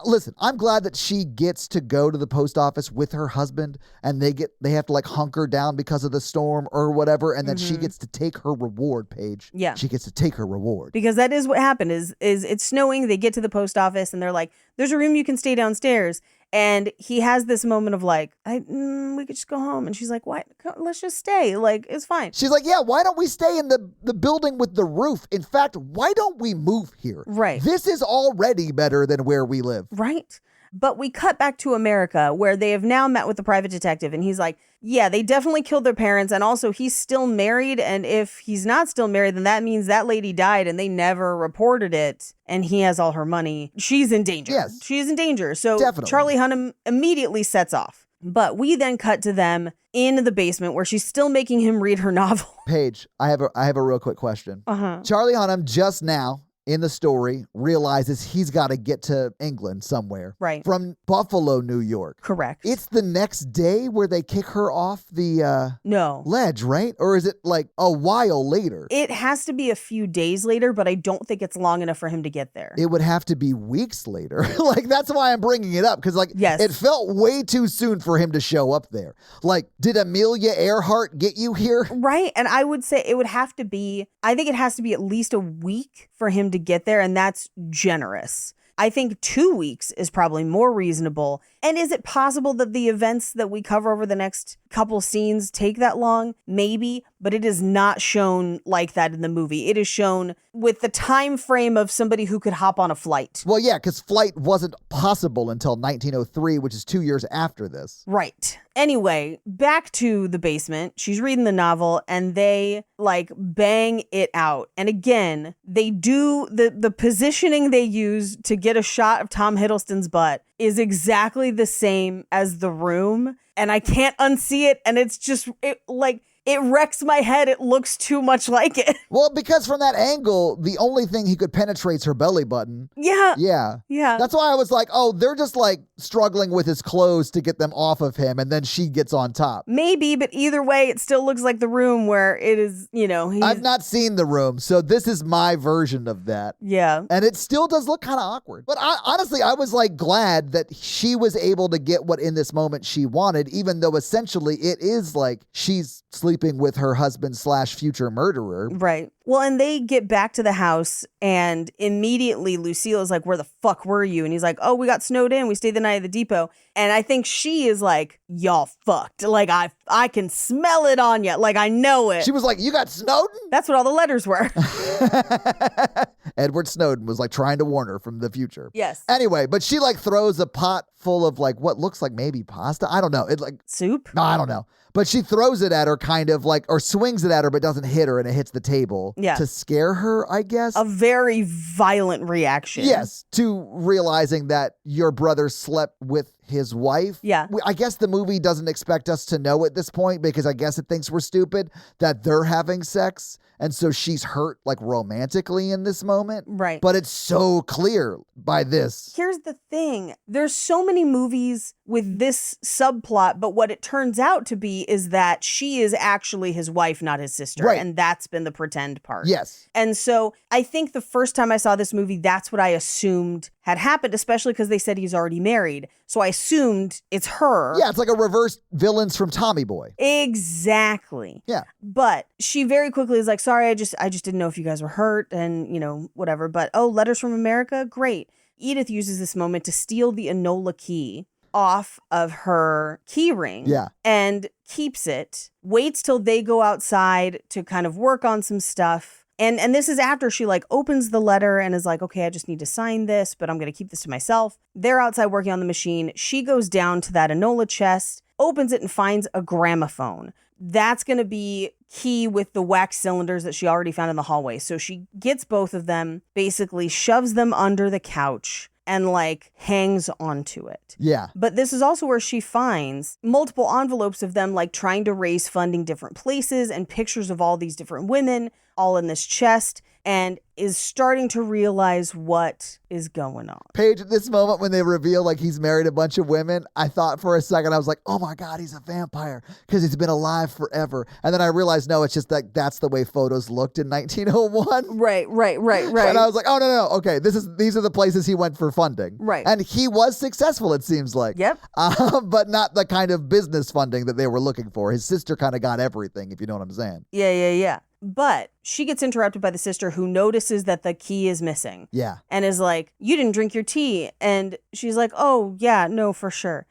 listen, I'm glad that she gets to go to the post office with her husband and they have to like hunker down because of the storm or whatever, and then she gets to take her reward, Paige. Yeah. She gets to take her reward. Because that is what happened is it's snowing, they get to the post office and they're like, there's a room you can stay downstairs. And he has this moment of like, we could just go home. And she's like, why? Let's just stay. Like, it's fine. She's like, yeah, why don't we stay in the building with the roof? In fact, why don't we move here? Right. This is already better than where we live. Right. But we cut back to America where they have now met with the private detective. And he's like, yeah, they definitely killed their parents. And also he's still married. And if he's not still married, then that means that lady died and they never reported it. And he has all her money. She's in danger. Yes. She's in danger. So Definitely. Charlie Hunnam immediately sets off. But we then cut to them in the basement where she's still making him read her novel. Paige, I have a real quick question. Charlie Hunnam just now in the story realizes he's got to get to England somewhere. Right. From Buffalo, New York. Correct. It's the next day where they kick her off the ledge, right? Or is it like a while later? It has to be a few days later, but I don't think it's long enough for him to get there. It would have to be weeks later. Like, that's why I'm bringing it up. Because, like, it felt way too soon for him to show up there. Like, did Amelia Earhart get you here? Right. And I would say it would have to be, I think it has to be at least a week for him to get there. And that's generous. I think 2 weeks is probably more reasonable. And is it possible that the events that we cover over the next couple scenes take that long? Maybe, but it is not shown like that in the movie. It is shown with the time frame of somebody who could hop on a flight. Well, yeah, because flight wasn't possible until 1903, which is 2 years after this. Right. Anyway, back to the basement. She's reading the novel and they like bang it out. And again, they do the positioning they use to get a shot of Tom Hiddleston's butt is exactly the same as The Room. And I can't unsee it. And it's just it wrecks my head. It looks too much like it. Well, because from that angle, the only thing he could penetrate is her belly button. Yeah. Yeah. That's why I was like, oh, they're just like struggling with his clothes to get them off of him. And then she gets on top. Maybe, but either way, it still looks like The Room where it is, I've not seen The Room, so this is my version of that. Yeah. And it still does look kind of awkward. But honestly, I was like glad that she was able to get what in this moment she wanted, even though essentially it is like she's sleeping with her husband / future murderer. Right. Well, and they get back to the house and immediately Lucille is like, where the fuck were you? And he's like, oh, we got snowed in. We stayed the night at the depot. And I think she is like, y'all fucked. Like, I can smell it on you. Like, I know it. She was like, you got Snowden? That's what all the letters were. Edward Snowden was like trying to warn her from the future. Yes. Anyway, but she like throws a pot full of like what looks like maybe pasta. I don't know. It's like soup? No, I don't know. But she throws it at her kind of like, or swings it at her, but doesn't hit her and it hits the table. Yeah. To scare her, I guess. A very violent reaction. Yes. To realizing that your brother slept with his wife. Yeah. I guess the movie doesn't expect us to know at this point because I guess it thinks we're stupid that they're having sex. And so she's hurt like romantically in this moment. Right. But it's so clear by this. Here's the thing. There's so many movies with this subplot, but what it turns out to be is that she is actually his wife, not his sister. Right. And that's been the pretend part. Yes. And so I think the first time I saw this movie, that's what I assumed had happened, especially because they said he's already married. So I assumed it's her. Yeah, it's like a reverse Villains from Tommy Boy. Exactly. Yeah. But she very quickly is like, sorry, I just didn't know if you guys were hurt and, whatever. But, oh, letters from America? Great. Edith uses this moment to steal the Enola key off of her key ring. Yeah. And keeps it, waits till they go outside to kind of work on some stuff. And this is after she like opens the letter and is like, okay, I just need to sign this, but I'm going to keep this to myself. They're outside working on the machine. She goes down to that Enola chest, opens it and finds a gramophone. That's going to be key with the wax cylinders that she already found in the hallway. So she gets both of them, basically shoves them under the couch and like hangs onto it. Yeah. But this is also where she finds multiple envelopes of them like trying to raise funding different places and pictures of all these different women all in this chest, and is starting to realize what is going on. Paige, at this moment when they reveal like he's married a bunch of women, I thought for a second, I was like, oh my God, he's a vampire because he's been alive forever. And then I realized, no, it's just like that's the way photos looked in 1901. Right. And I was like, oh, no. Okay, these are the places he went for funding. Right. And he was successful, it seems like. Yep. But not the kind of business funding that they were looking for. His sister kind of got everything, if you know what I'm saying. Yeah. But she gets interrupted by the sister who notices that the key is missing. Yeah. And is like, you didn't drink your tea. And she's like, oh, yeah, no, for sure.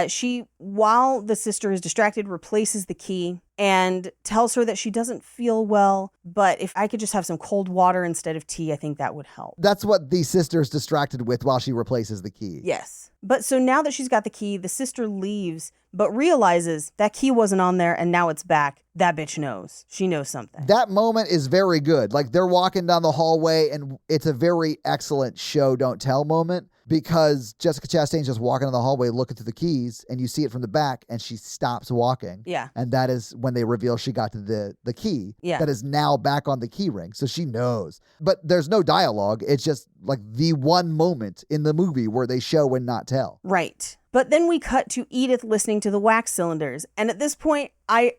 She, while the sister is distracted, replaces the key and tells her that she doesn't feel well, but if I could just have some cold water instead of tea, I think that would help. That's what the sister's distracted with while she replaces the key. Yes. But so now that she's got the key, the sister leaves, but realizes that key wasn't on there and now it's back. That bitch knows. She knows something. That moment is very good. Like they're walking down the hallway and it's a very excellent show don't tell moment because Jessica Chastain's just walking in the hallway looking through the keys and you see it from the back and she stops walking. Yeah. And that is when they reveal she got to the key that is now back on the key ring. So she knows. But there's no dialogue. It's just like the one moment in the movie where they show and not tell. Right. But then we cut to Edith listening to the wax cylinders. And at this point, I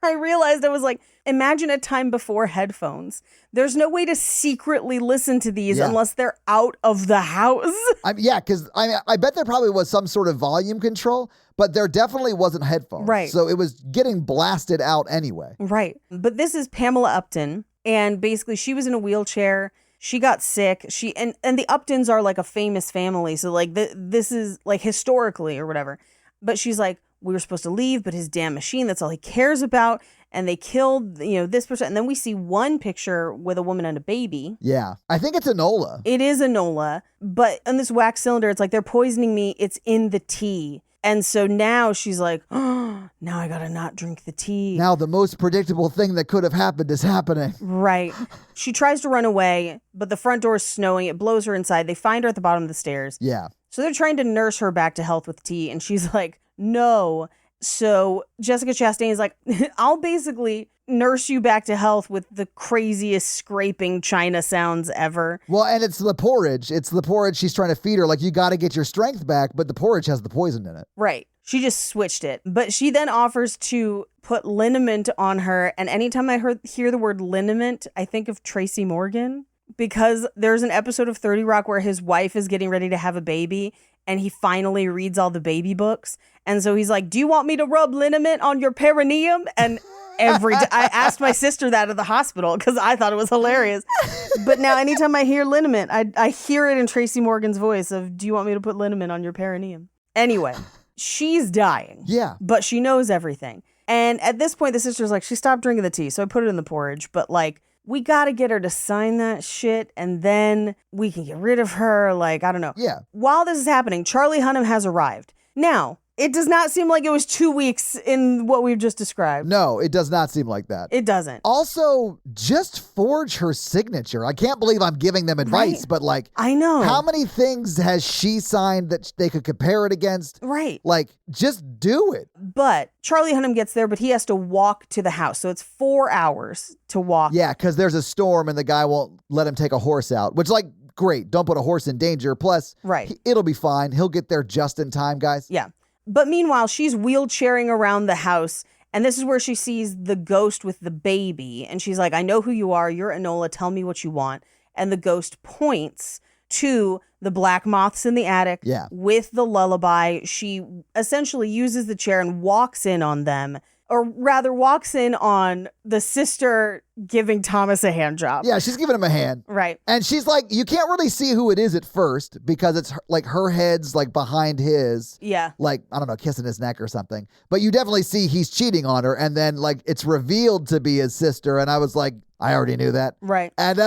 realized I was like, imagine a time before headphones. There's no way to secretly listen to these unless they're out of the house. Because I bet there probably was some sort of volume control, but there definitely wasn't headphones. Right. So it was getting blasted out anyway. Right. But this is Pamela Upton. And basically she was in a wheelchair. She got sick. And the Uptons are like a famous family. So like this is like historically or whatever. But she's like, we were supposed to leave, but his damn machine, that's all he cares about. And they killed, this person. And then we see one picture with a woman and a baby. Yeah. I think it's Enola. It is Enola. But on this wax cylinder, it's like, they're poisoning me. It's in the tea. And so now she's like, oh, now I gotta not drink the tea. Now the most predictable thing that could have happened is happening. Right. She tries to run away, but the front door is snowing. It blows her inside. They find her at the bottom of the stairs. Yeah. So they're trying to nurse her back to health with tea. And she's like, no. So Jessica Chastain is like, I'll basically nurse you back to health with the craziest scraping China sounds ever. Well, and it's the porridge. It's the porridge she's trying to feed her. Like, you got to get your strength back, but the porridge has the poison in it. Right. She just switched it. But she then offers to put liniment on her. And anytime I hear the word liniment, I think of Tracy Morgan. Because there's an episode of 30 Rock where his wife is getting ready to have a baby. And he finally reads all the baby books. And so he's like, do you want me to rub liniment on your perineum? And I asked my sister that at the hospital because I thought it was hilarious. But now anytime I hear liniment, I hear it in Tracy Morgan's voice of, do you want me to put liniment on your perineum? Anyway, she's dying. Yeah. But she knows everything. And at this point, the sister's like, she stopped drinking the tea. So I put it in the porridge. But like, we got to get her to sign that shit and then we can get rid of her. Like, I don't know. Yeah. While this is happening, Charlie Hunnam has arrived. Now, It does not seem like it was 2 weeks in what we've just described. No, it does not seem like that. It doesn't. Also, just forge her signature. I can't believe I'm giving them advice, Right. but like, I know. how many things has she signed that they could compare it against? Right. Like, just do it. But Charlie Hunnam gets there, but he has to walk to the house. So it's 4 hours to walk. Yeah, because there's a storm and the guy won't let him take a horse out, which, like, great. Don't put a horse in danger. Plus, Right. it'll be fine. He'll get there just in time, guys. Yeah. But meanwhile, she's wheelchairing around the house. And this is where she sees the ghost with the baby. And she's like, I know who you are. You're Enola. Tell me what you want. And the ghost points to the black moths in the attic with the lullaby. She essentially uses the chair and walks in on them. Or rather, walks in on the sister giving Thomas a hand job. Yeah, she's giving him a hand. Right. And she's like, you can't really see who it is at first because it's like her head's like behind his. Yeah. Like, I don't know, kissing his neck or something. But you definitely see he's cheating on her. And then like it's revealed to be his sister. And I was like, I already knew that. Right. And,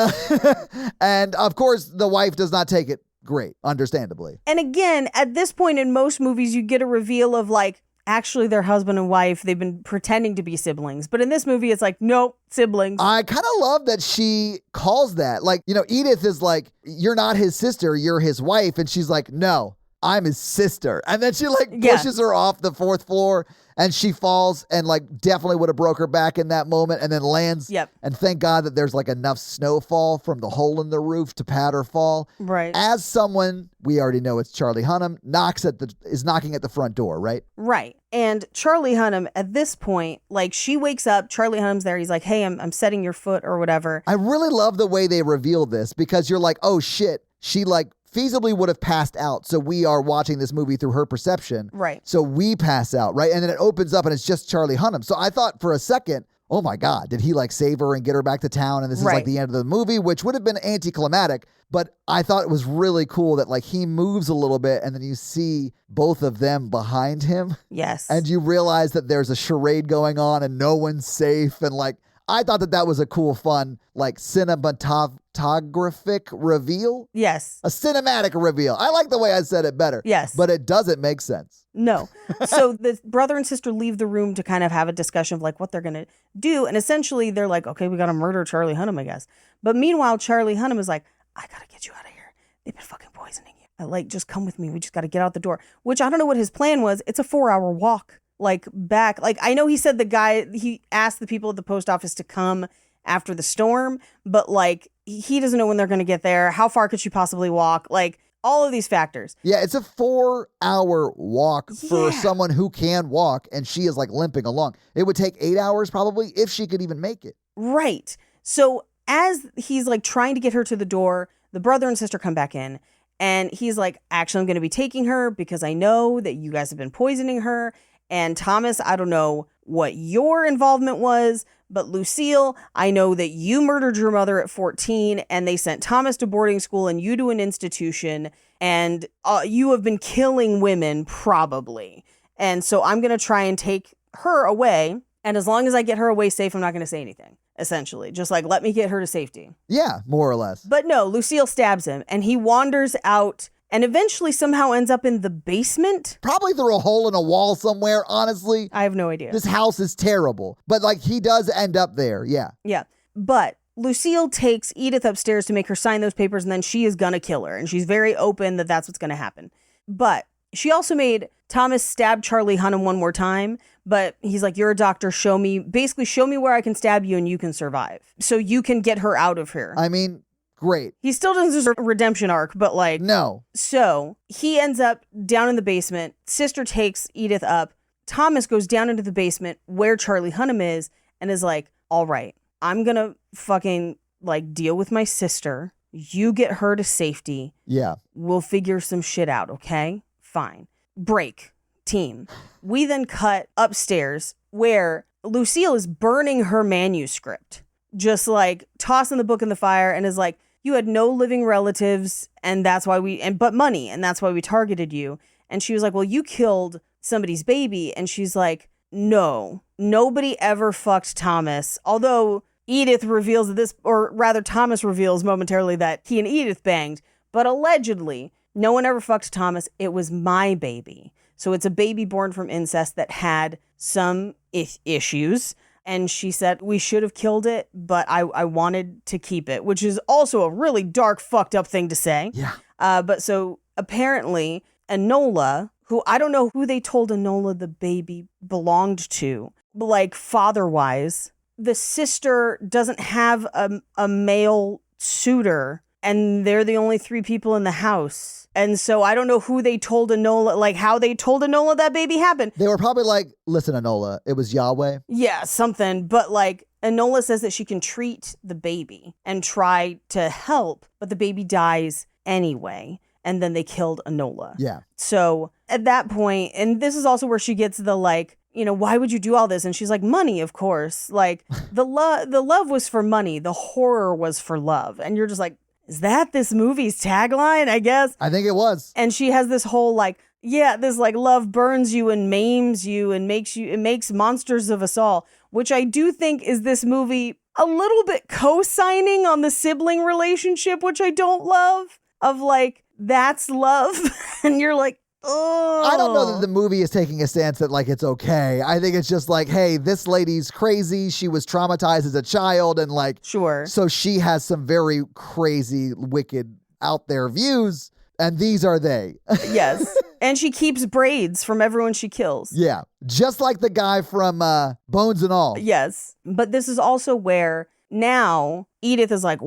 and of course, the wife does not take it great, understandably. And again, at this point in most movies, you get a reveal of like, actually they're husband and wife. They've been pretending to be siblings. But in this movie, it's like, nope, siblings. I kind of love that she calls that. Like, you know, Edith is like, you're not his sister, you're his wife. And she's like, no, I'm his sister. And then she like pushes her off the 4th floor and she falls and like definitely would have broke her back in that moment and then lands. Yep. And thank God that there's like enough snowfall from the hole in the roof to pad her fall. Right. As someone, we already know it's Charlie Hunnam, is knocking at the front door, right? Right. And Charlie Hunnam, at this point, like she wakes up, Charlie Hunnam's there. He's like, hey, I'm setting your foot or whatever. I really love the way they reveal this because you're like, oh shit, she like feasibly would have passed out. So we are watching this movie through her perception. Right. So we pass out, right? And then it opens up and it's just Charlie Hunnam. So I thought for a second, oh my God, did he like save her and get her back to town? And this is like the end of the movie, which would have been anticlimactic. But I thought it was really cool that like he moves a little bit and then you see both of them behind him. Yes. And you realize that there's a charade going on and no one's safe. And like, I thought that was a cool, fun, like cinematographic reveal. Yes. A cinematic reveal. I like the way I said it better. Yes. But it doesn't make sense. No. So the brother and sister leave the room to kind of have a discussion of like what they're going to do. And essentially they're like, okay, we got to murder Charlie Hunnam, I guess. But meanwhile, Charlie Hunnam is like, I got to get you out of here. They've been fucking poisoning you. Like, just come with me. We just got to get out the door. Which I don't know what his plan was. It's a 4-hour walk. Like back, like I know he said he asked the people at the post office to come after the storm, but like he doesn't know when they're going to get there. How far could she possibly walk? Like all of these factors. Yeah, it's a 4-hour walk for someone who can walk, and she is like limping along. It would take 8 hours probably if she could even make it. Right. So as he's like trying to get her to the door, the brother and sister come back in, and he's like, actually, I'm going to be taking her because I know that you guys have been poisoning her. And Thomas, I don't know what your involvement was, but Lucille, I know that you murdered your mother at 14 and they sent Thomas to boarding school and you to an institution and you have been killing women probably. And so I'm going to try and take her away. And as long as I get her away safe, I'm not going to say anything, essentially. Just like, let me get her to safety. Yeah, more or less. But no, Lucille stabs him and he wanders out and eventually somehow ends up in the basement. Probably through a hole in a wall somewhere, honestly. I have no idea. This house is terrible. But like he does end up there, yeah. Yeah. But Lucille takes Edith upstairs to make her sign those papers and then she is gonna kill her. And she's very open that that's what's gonna happen. But she also made Thomas stab Charlie Hunnam one more time. But he's like, you're a doctor, show me where I can stab you and you can survive. So you can get her out of here. I mean, great. He still doesn't deserve a redemption arc, but like... No. So he ends up down in the basement. Sister takes Edith up. Thomas goes down into the basement where Charlie Hunnam is and is like, all right, I'm going to fucking like deal with my sister. You get her to safety. Yeah. We'll figure some shit out, okay? Fine. Break. Team. We then cut upstairs where Lucille is burning her manuscript. Just like tossing the book in the fire and is like, you had no living relatives and that's why but money and that's why we targeted you. And she was like, well, you killed somebody's baby. And she's like, no, nobody ever fucked Thomas. Although Edith reveals Thomas reveals momentarily that he and Edith banged, but allegedly no one ever fucked Thomas. It was my baby. So it's a baby born from incest that had some issues. And she said, we should have killed it, but I wanted to keep it, which is also a really dark, fucked up thing to say. Yeah. But so apparently Enola, who I don't know who they told Enola the baby belonged to, like father-wise, the sister doesn't have a male suitor, and they're the only 3 people in the house. And so I don't know who they told Enola, like how they told Enola that baby happened. They were probably like, listen, Enola, it was Yahweh. Yeah, something. But like Enola says that she can treat the baby and try to help, but the baby dies anyway. And then they killed Enola. Yeah. So at that point, and this is also where she gets the like, you know, why would you do all this? And she's like, money, of course. Like the love was for money. The horror was for love. And you're just like, is that this movie's tagline, I guess? I think it was. And she has this whole like, yeah, this like love burns you and maims you and makes monsters of us all, which I do think is this movie a little bit co-signing on the sibling relationship, which I don't love, of like, that's love. And you're like, oh. I don't know that the movie is taking a stance that like it's okay. I think it's just like, hey, this lady's crazy. She was traumatized as a child and like, sure. So she has some very crazy, wicked, out there views, and these are they. Yes. And she keeps braids from everyone she kills. Yeah. Just like the guy from Bones and All. Yes. But this is also where now Edith is like,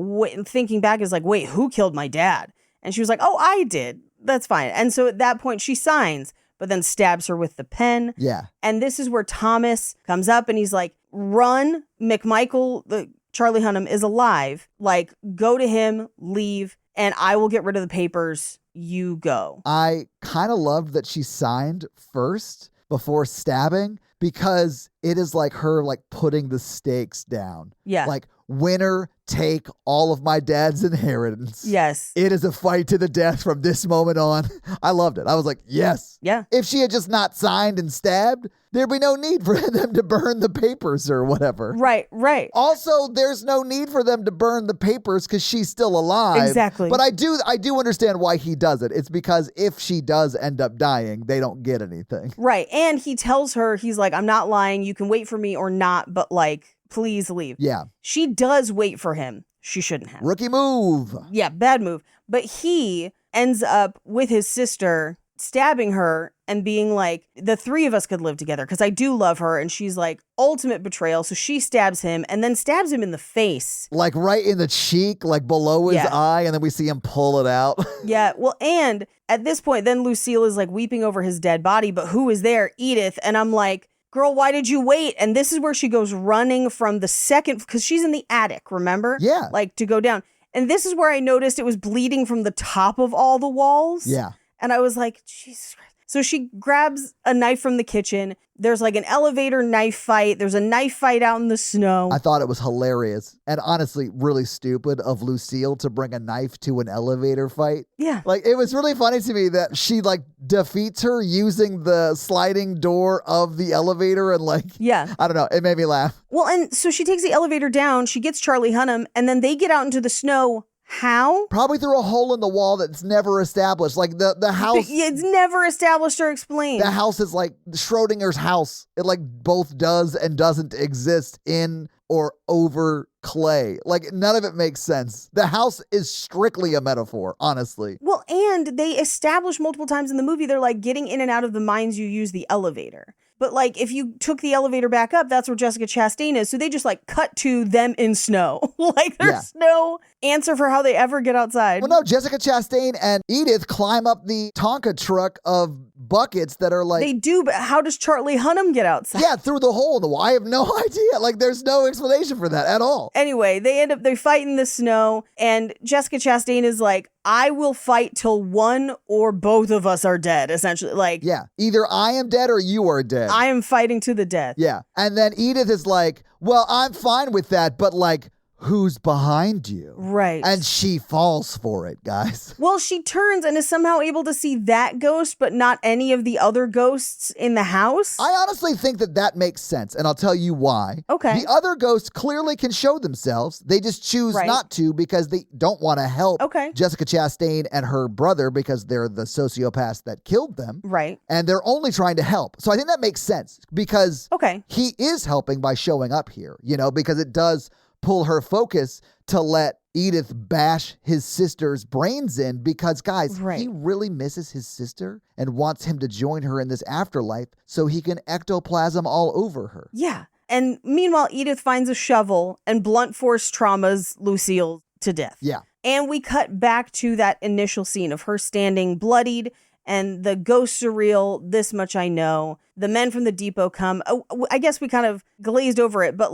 thinking back is like, wait, who killed my dad? And she was like, oh, I did. That's fine. And so at that point she signs, but then stabs her with the pen. Yeah. And this is where Thomas comes up and he's like, run, McMichael, the Charlie Hunnam is alive. Like, go to him, leave, and I will get rid of the papers. You go. I kind of loved that she signed first before stabbing, because it is like her like putting the stakes down. Yeah. Like, winner take all of my dad's inheritance. Yes. It is a fight to the death from this moment on. I loved it. I was like, yes. Yeah. If she had just not signed and stabbed, there'd be no need for them to burn the papers or whatever. Right, right. Also, there's no need for them to burn the papers because she's still alive. Exactly. But I do understand why he does it. It's because if she does end up dying, they don't get anything. Right. And he tells her, he's like, I'm not lying. You can wait for me or not, but like, please leave. Yeah. She does wait for him. She shouldn't have. Rookie move. Yeah, bad move. But he ends up with his sister stabbing her and being like, the 3 of us could live together because I do love her. And she's like, ultimate betrayal. So she stabs him and then stabs him in the face. Like right in the cheek, like below his eye. And then we see him pull it out. Yeah. Well, and at this point, then Lucille is like weeping over his dead body. But who is there? Edith. And I'm like, girl, why did you wait? And this is where she goes running from the second, because she's in the attic, remember? Yeah. Like to go down. And this is where I noticed it was bleeding from the top of all the walls. Yeah. And I was like, Jesus Christ. So she grabs a knife from the kitchen. There's like an elevator knife fight. There's a knife fight out in the snow. I thought it was hilarious and honestly really stupid of Lucille to bring a knife to an elevator fight. Yeah. Like, it was really funny to me that she like defeats her using the sliding door of the elevator and like, yeah. I don't know. It made me laugh. Well, and so she takes the elevator down. She gets Charlie Hunnam and then they get out into the snow. How? Probably through a hole in the wall that's never established. Like the house. It's never established or explained. The house is like Schrodinger's house. It like both does and doesn't exist in or over clay. Like none of it makes sense. The house is strictly a metaphor, honestly. Well, and they establish multiple times in the movie, they're like getting in and out of the mines, you use the elevator. But like if you took the elevator back up, that's where Jessica Chastain is. So they just like cut to them in snow. Like there's no answer for how they ever get outside. Well, no, Jessica Chastain and Edith climb up the Tonka truck of buckets that are like... They do, but how does Charlie Hunnam get outside? Yeah, through the hole in the wall. I have no idea. Like there's no explanation for that at all. Anyway, they fight in the snow and Jessica Chastain is like, I will fight till one or both of us are dead, essentially. Like, yeah, either I am dead or you are dead. I am fighting to the death. Yeah. And then Edith is like, well, I'm fine with that, but like, who's behind you. Right. And she falls for it, guys. Well, she turns and is somehow able to see that ghost, but not any of the other ghosts in the house. I honestly think that makes sense, and I'll tell you why. Okay. The other ghosts clearly can show themselves. They just choose not to because they don't want to help Jessica Chastain and her brother because they're the sociopaths that killed them. Right. And they're only trying to help. So I think that makes sense because he is helping by showing up here, because it does pull her focus to let Edith bash his sister's brains in because, guys, he really misses his sister and wants him to join her in this afterlife so he can ectoplasm all over her. Yeah. And meanwhile, Edith finds a shovel and blunt force traumas Lucille to death. Yeah. And we cut back to that initial scene of her standing bloodied and the ghosts are real. This much I know. The men from the depot come. Oh, I guess we kind of glazed over it, but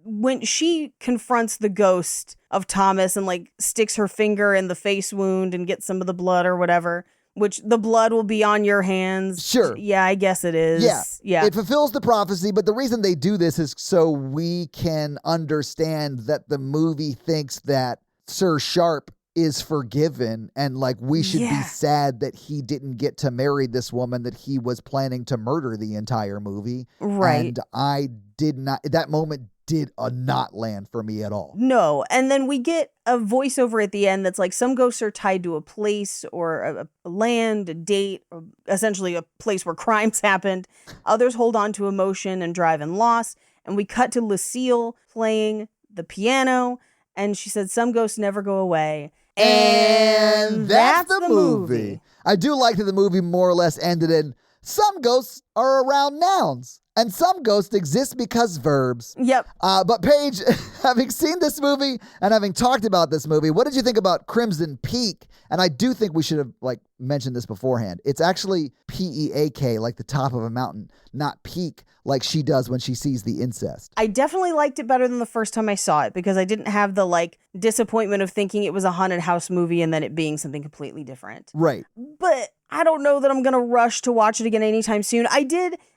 when she confronts the ghost of Thomas and sticks her finger in the face wound and gets some of the blood or whatever, which the blood will be on your hands. Sure. Yeah, I guess it is. Yeah. It fulfills the prophecy, but the reason they do this is so we can understand that the movie thinks that Sir Sharp is forgiven and we should be sad that he didn't get to marry this woman that he was planning to murder the entire movie. Right. And I did not, that moment did not land for me at all. No. And then we get a voiceover at the end that's some ghosts are tied to a place or a land, a date, or essentially a place where crimes happened. Others hold on to emotion and drive and loss. And we cut to Lucille playing the piano. And she said, some ghosts never go away. And that's the movie. I do like that the movie more or less ended in some ghosts are around nouns. And some ghosts exist because verbs. Yep. But Paige, having seen this movie and having talked about this movie, what did you think about Crimson Peak? And I do think we should have mentioned this beforehand. It's actually P-E-A-K, like the top of a mountain, not peak like she does when she sees the incest. I definitely liked it better than the first time I saw it because I didn't have the disappointment of thinking it was a haunted house movie and then it being something completely different. Right. But I don't know that I'm going to rush to watch it again anytime soon.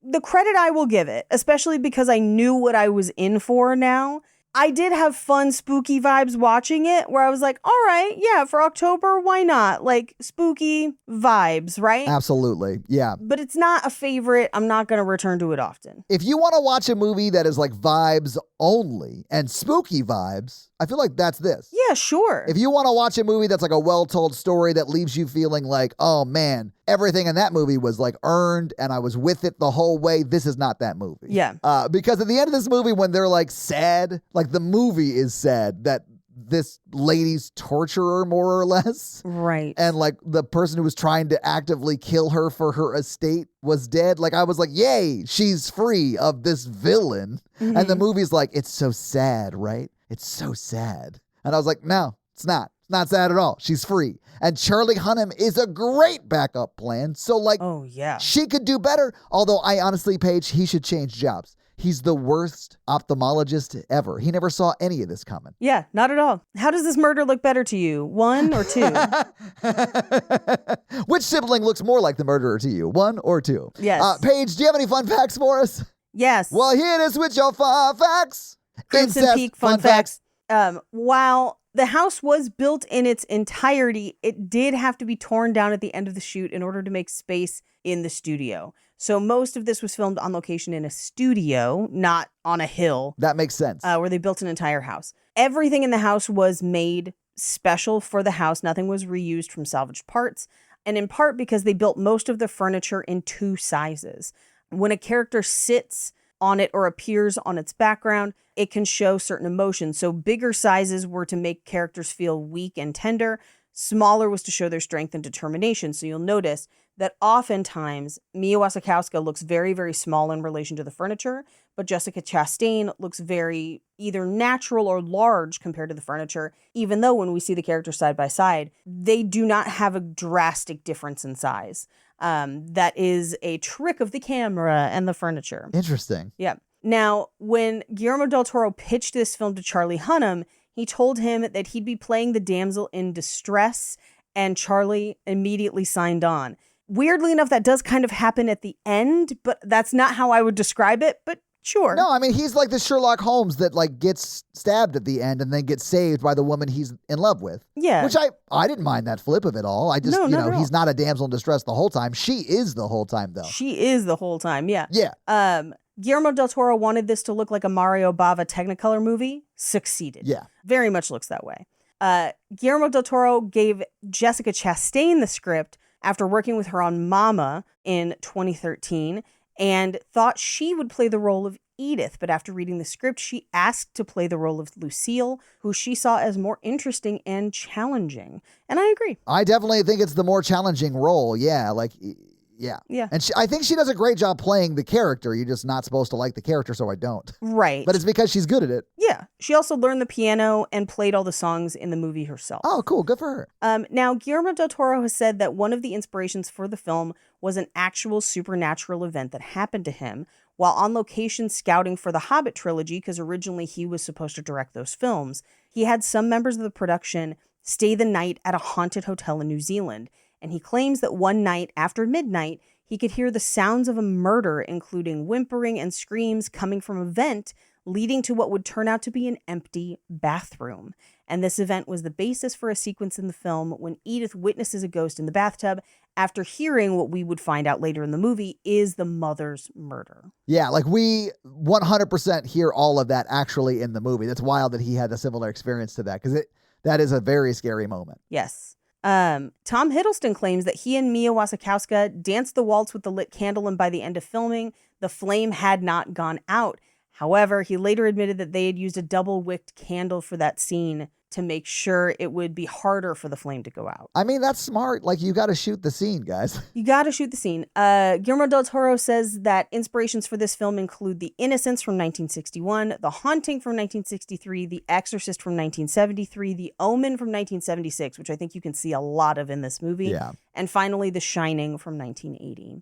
The credit I will give it, especially because I knew what I was in for now. I did have fun, spooky vibes watching it where I was like, all right, yeah, for October, why not? Spooky vibes, right? Absolutely, yeah. But it's not a favorite. I'm not going to return to it often. If you want to watch a movie that is vibes only and spooky vibes, I feel like that's this. Yeah, sure. If you want to watch a movie that's a well-told story that leaves you feeling oh man, everything in that movie was earned and I was with it the whole way, this is not that movie. Yeah. Because at the end of this movie, when they're sad, the movie is sad that this lady's torturer, more or less. Right. And the person who was trying to actively kill her for her estate was dead. I was yay, she's free of this villain. Mm-hmm. And the movie's it's so sad, right? It's so sad. And I was no, it's not. It's not sad at all. She's free. And Charlie Hunnam is a great backup plan. So oh yeah, she could do better. Although I honestly, Paige, he should change jobs. He's the worst ophthalmologist ever. He never saw any of this coming. Yeah, not at all. How does this murder look better to you? 1 or 2? Which sibling looks more like the murderer to you? 1 or 2? Yes. Paige, do you have any fun facts for us? Yes. Well, here it is with your fun facts. Crimson Peak fun facts. While the house was built in its entirety, it did have to be torn down at the end of the shoot in order to make space in the studio. So most of this was filmed on location in a studio, not on a hill. That makes sense. Where they built an entire house. Everything in the house was made special for the house. Nothing was reused from salvaged parts. And in part because they built most of the furniture in 2 sizes. When a character sits on it or appears on its background, it can show certain emotions. So bigger sizes were to make characters feel weak and tender. Smaller was to show their strength and determination. So you'll notice that oftentimes Mia Wasikowska looks very, very small in relation to the furniture, but Jessica Chastain looks very either natural or large compared to the furniture, even though when we see the characters side by side, they do not have a drastic difference in size. That is a trick of the camera and the furniture. Interesting. Yeah. Now, when Guillermo del Toro pitched this film to Charlie Hunnam, he told him that he'd be playing the damsel in distress, and Charlie immediately signed on. Weirdly enough, that does kind of happen at the end, but that's not how I would describe it. But Sure. No, I mean, he's like the Sherlock Holmes that like gets stabbed at the end and then gets saved by the woman he's in love with. Yeah. Which I didn't mind that flip of it all. I just, No, you not know, at all. he's not a damsel in distress the whole time. She is the whole time, though. She is the whole time, yeah. Yeah. Guillermo del Toro wanted this to look like a Mario Bava Technicolor movie. Succeeded. Yeah. Very much looks that way. Guillermo del Toro gave Jessica Chastain the script after working with her on Mama in 2013 and thought she would play the role of Edith. But after reading the script, she asked to play the role of Lucille, who she saw as more interesting and challenging. And I agree. I definitely think it's the more challenging role. Yeah. Like, yeah. Yeah. And I think she does a great job playing the character. You're just not supposed to like the character, so I don't. Right. But it's because she's good at it. Yeah. She also learned the piano and played all the songs in the movie herself. Oh, cool. Good for her. Now, Guillermo del Toro has said that one of the inspirations for the film was an actual supernatural event that happened to him while on location scouting for the Hobbit trilogy, because originally he was supposed to direct those films. He had some members of the production stay the night at a haunted hotel in New Zealand, and he claims that one night after midnight, he could hear the sounds of a murder, including whimpering and screams coming from a vent, leading to what would turn out to be an empty bathroom. And this event was the basis for a sequence in the film when Edith witnesses a ghost in the bathtub after hearing what we would find out later in the movie is the mother's murder. Yeah, like we 100% hear all of that actually in the movie. That's wild that he had a similar experience to that, because that is a very scary moment. Yes. Tom Hiddleston claims that he and Mia Wasikowska danced the waltz with the lit candle, and by the end of filming, the flame had not gone out. However, he later admitted that they had used a double-wicked candle for that scene to make sure it would be harder for the flame to go out. I mean, that's smart. Like, you got to shoot the scene, guys. You got to shoot the scene. Guillermo del Toro says that inspirations for this film include The Innocents from 1961, The Haunting from 1963, The Exorcist from 1973, The Omen from 1976, which I think you can see a lot of in this movie, Yeah. and finally The Shining from 1980.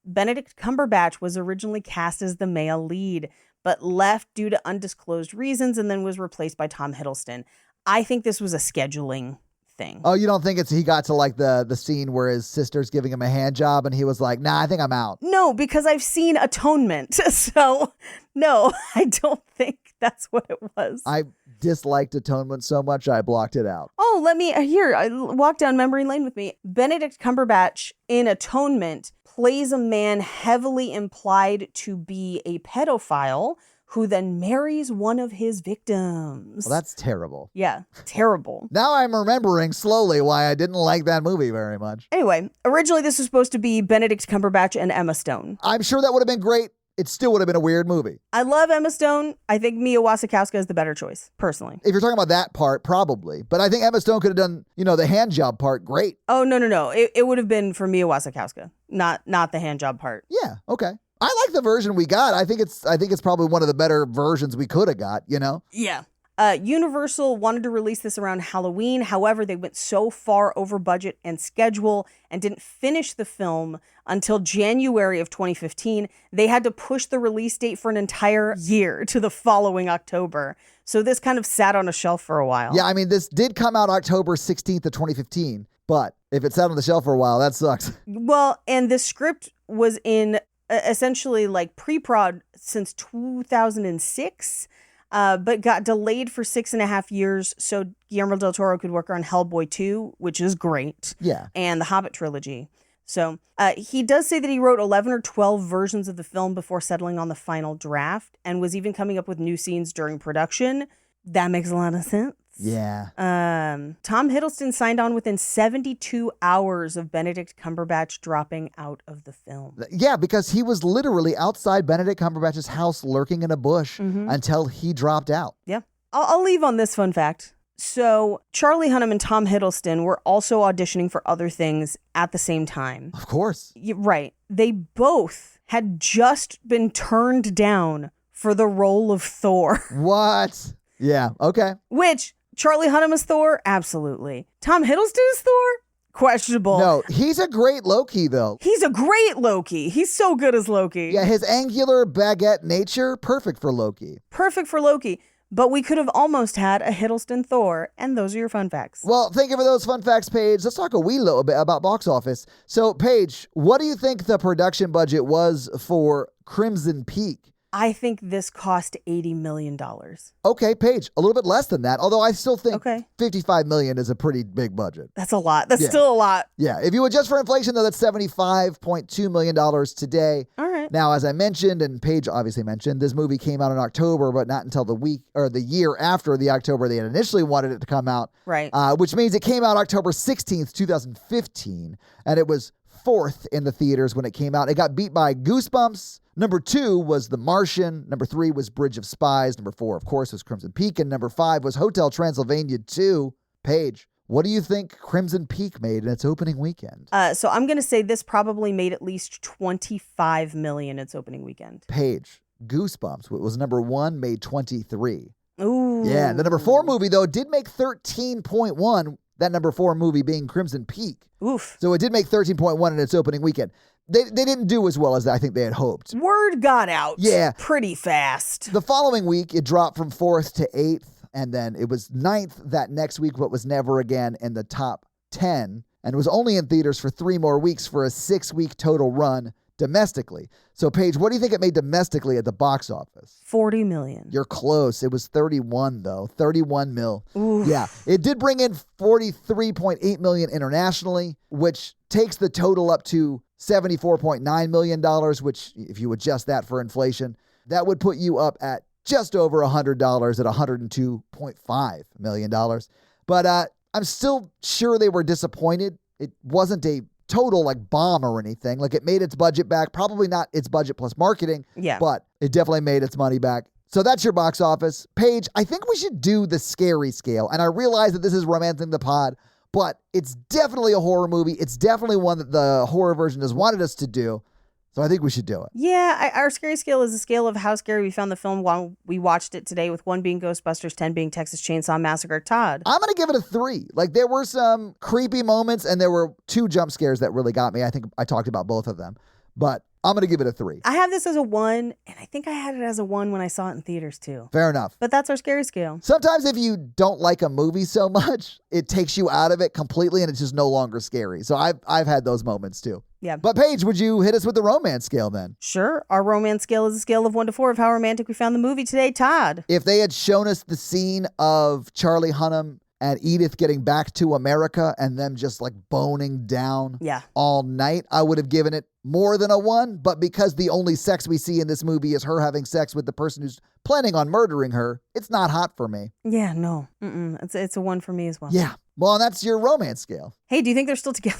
Benedict Cumberbatch was originally cast as the male lead, but left due to undisclosed reasons and then was replaced by Tom Hiddleston. I think this was a scheduling thing. Oh, you don't think he got to like the scene where his sister's giving him a hand job and he was like, nah, I think I'm out. No, because I've seen Atonement. So, no, I don't think that's what it was. I disliked Atonement so much I blocked it out. Oh, walk down memory lane with me. Benedict Cumberbatch in Atonement plays a man heavily implied to be a pedophile who then marries one of his victims. Well, that's terrible. Yeah, terrible. Now I'm remembering slowly why I didn't like that movie very much. Anyway, originally this was supposed to be Benedict Cumberbatch and Emma Stone. I'm sure that would have been great. It still would have been a weird movie. I love Emma Stone. I think Mia Wasikowska is the better choice, personally. If you're talking about that part, probably. But I think Emma Stone could have done, the hand job part great. Oh, no. It would have been for Mia Wasikowska, not the hand job part. Yeah, okay. I like the version we got. I think it's probably one of the better versions we could have got, Yeah. Universal wanted to release this around Halloween. However, they went so far over budget and schedule and didn't finish the film until January of 2015. They had to push the release date for an entire year to the following October. So this kind of sat on a shelf for a while. Yeah, I mean, this did come out October 16th of 2015, but if it sat on the shelf for a while, that sucks. Well, and the script was in essentially like pre-prod since 2006. But got delayed for 6.5 years so Guillermo del Toro could work on Hellboy 2, which is great. Yeah. And the Hobbit trilogy. So he does say that he wrote 11 or 12 versions of the film before settling on the final draft and was even coming up with new scenes during production. That makes a lot of sense. Yeah. Tom Hiddleston signed on within 72 hours of Benedict Cumberbatch dropping out of the film. Yeah, because he was literally outside Benedict Cumberbatch's house lurking in a bush until he dropped out. Yeah. I'll leave on this fun fact. So Charlie Hunnam and Tom Hiddleston were also auditioning for other things at the same time. Of course. Right. They both had just been turned down for the role of Thor. What? Yeah, okay. Which, Charlie Hunnam as Thor? Absolutely. Tom Hiddleston as Thor? Questionable. No, he's a great Loki, though. He's a great Loki. He's so good as Loki. Yeah, his angular baguette nature, perfect for Loki. Perfect for Loki. But we could have almost had a Hiddleston Thor, and those are your fun facts. Well, thank you for those fun facts, Paige. Let's talk a wee little bit about box office. So, Paige, what do you think the production budget was for Crimson Peak? I think this cost $80 million. Okay, Paige, a little bit less than that, although I still think Okay. $55 million is a pretty big budget. That's a lot. That's Yeah. still a lot. Yeah, if you adjust for inflation, though, that's $75.2 million today. All right. Now, as I mentioned, and Paige obviously mentioned, this movie came out in October, but not until the year after the October they had initially wanted it to come out. Right. Which means it came out October 16th, 2015, and it was fourth in the theaters when it came out. It got beat by Goosebumps. Number 2 was The Martian. Number 3 was Bridge of Spies. Number 4, of course, was Crimson Peak. And number 5 was Hotel Transylvania 2. Paige, what do you think Crimson Peak made in its opening weekend? So I'm going to say this probably made at least $25 million its opening weekend. Paige, Goosebumps, what was number 1, made 23. Ooh. Yeah, the number 4 movie, though, did make 13.1, that number 4 movie being Crimson Peak. Oof. So it did make 13.1 in its opening weekend. They didn't do as well as I think they had hoped. Word got out. Yeah. Pretty fast. The following week, it dropped from 4th to 8th, and then it was 9th that next week, but was never again in the top 10, and was only in theaters for 3 more weeks for a 6-week total run domestically. So, Paige, what do you think it made domestically at the box office? $40 million. You're close. It was 31, though. 31 mil. Oof. Yeah. It did bring in $43.8 million internationally, which takes the total up to $74.9 million, which, if you adjust that for inflation, that would put you up at just over $100 at $102.5 million. But I'm still sure they were disappointed. It wasn't a total like bomb or anything. Like, it made its budget back, probably not its budget plus marketing, Yeah. but it definitely made its money back. So that's your box office. Paige, I think we should do the scary scale. And I realize that this is Romancing the Pod, but it's definitely a horror movie. It's definitely one that the horror version has wanted us to do. So I think we should do it. Yeah, our scary scale is a scale of how scary we found the film while we watched it today, with 1 being Ghostbusters, 10 being Texas Chainsaw Massacre. Todd. I'm going to give it a 3. Like, there were some creepy moments and there were 2 jump scares that really got me. I think I talked about both of them, but I'm going to give it a 3. I have this as a 1, and I think I had it as a 1 when I saw it in theaters too. Fair enough. But that's our scary scale. Sometimes if you don't like a movie so much, it takes you out of it completely and it's just no longer scary. So I've had those moments too. Yeah. But Paige, would you hit us with the romance scale then? Sure. Our romance scale is a scale of 1 to 4 of how romantic we found the movie today. Todd. If they had shown us the scene of Charlie Hunnam and Edith getting back to America and them just like boning down Yeah. all night, I would have given it more than a 1. But because the only sex we see in this movie is her having sex with the person who's planning on murdering her, it's not hot for me. Yeah, no. It's a 1 for me as well. Yeah. Well, that's your romance scale. Hey, do you think they're still together?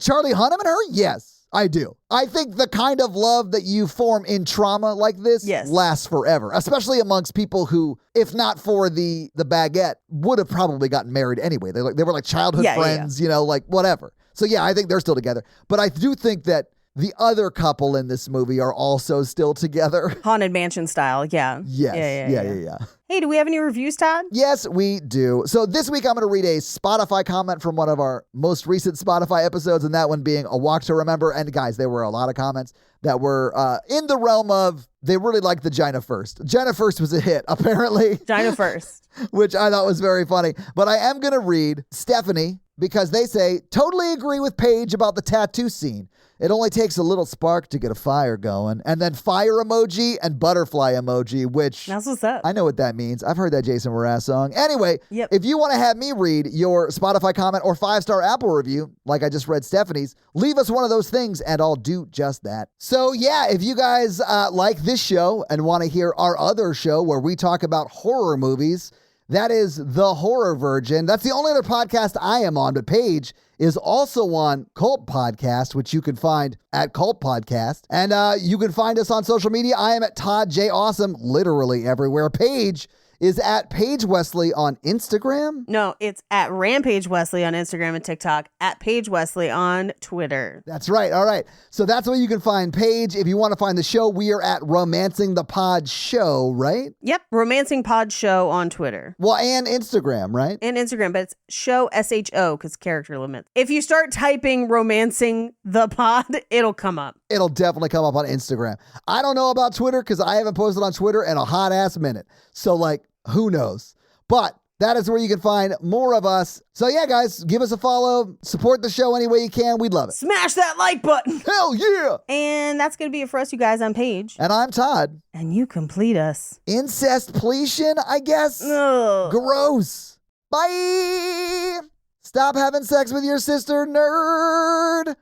Charlie Hunnam and her? Yes, I do. I think the kind of love that you form in trauma like this Yes. lasts forever, especially amongst people who, if not for the baguette, would have probably gotten married anyway. They were like childhood Yeah, yeah, friends, you know, like whatever. So yeah, I think they're still together. But I do think that the other couple in this movie are also still together. Haunted Mansion style. Yeah. Yes. Yeah. Hey, do we have any reviews, Todd? Yes, we do. So this week I'm going to read a Spotify comment from one of our most recent Spotify episodes, and that one being A Walk to Remember. And guys, there were a lot of comments that were in the realm of they really liked the Gina First. Gina First was a hit, apparently. Dino first. Which I thought was very funny. But I am going to read Stephanie because they say, totally agree with Paige about the tattoo scene. It only takes a little spark to get a fire going. And then fire emoji and butterfly emoji, which That's what's up. I know what that means. I've heard that Jason Mraz song. Anyway, Yep. if you want to have me read your Spotify comment or 5-star Apple review, like I just read Stephanie's, leave us one of those things and I'll do just that. So yeah, if you guys like this show and want to hear our other show where we talk about horror movies, that is The Horror Virgin. That's the only other podcast I am on, but Paige is also on Cult Podcast, which you can find at Cult Podcast. And you can find us on social media. I am at Todd J. Awesome, literally everywhere. Paige is at Paige Wesley on Instagram. No, it's at Rampage Wesley on Instagram and TikTok, at Paige Wesley on Twitter. That's right. All right. So that's where you can find Paige. If you want to find the show, we are at Romancing the Pod Show, right? Yep, Romancing Pod Show on Twitter. Well, and Instagram, right? And Instagram, but it's show SHO because character limits. If you start typing Romancing the Pod, it'll come up. It'll definitely come up on Instagram. I don't know about Twitter because I haven't posted on Twitter in a hot ass minute. So like, who knows? But That is where you can find more of us. So yeah, guys, give us a follow. Support the show any way you can. We'd love it. Smash that like button. Hell yeah! And that's going to be it for us, you guys. I'm Paige. And I'm Todd. And you complete us. Incestpletion, I guess? Ugh. Gross. Bye! Stop having sex with your sister, nerd!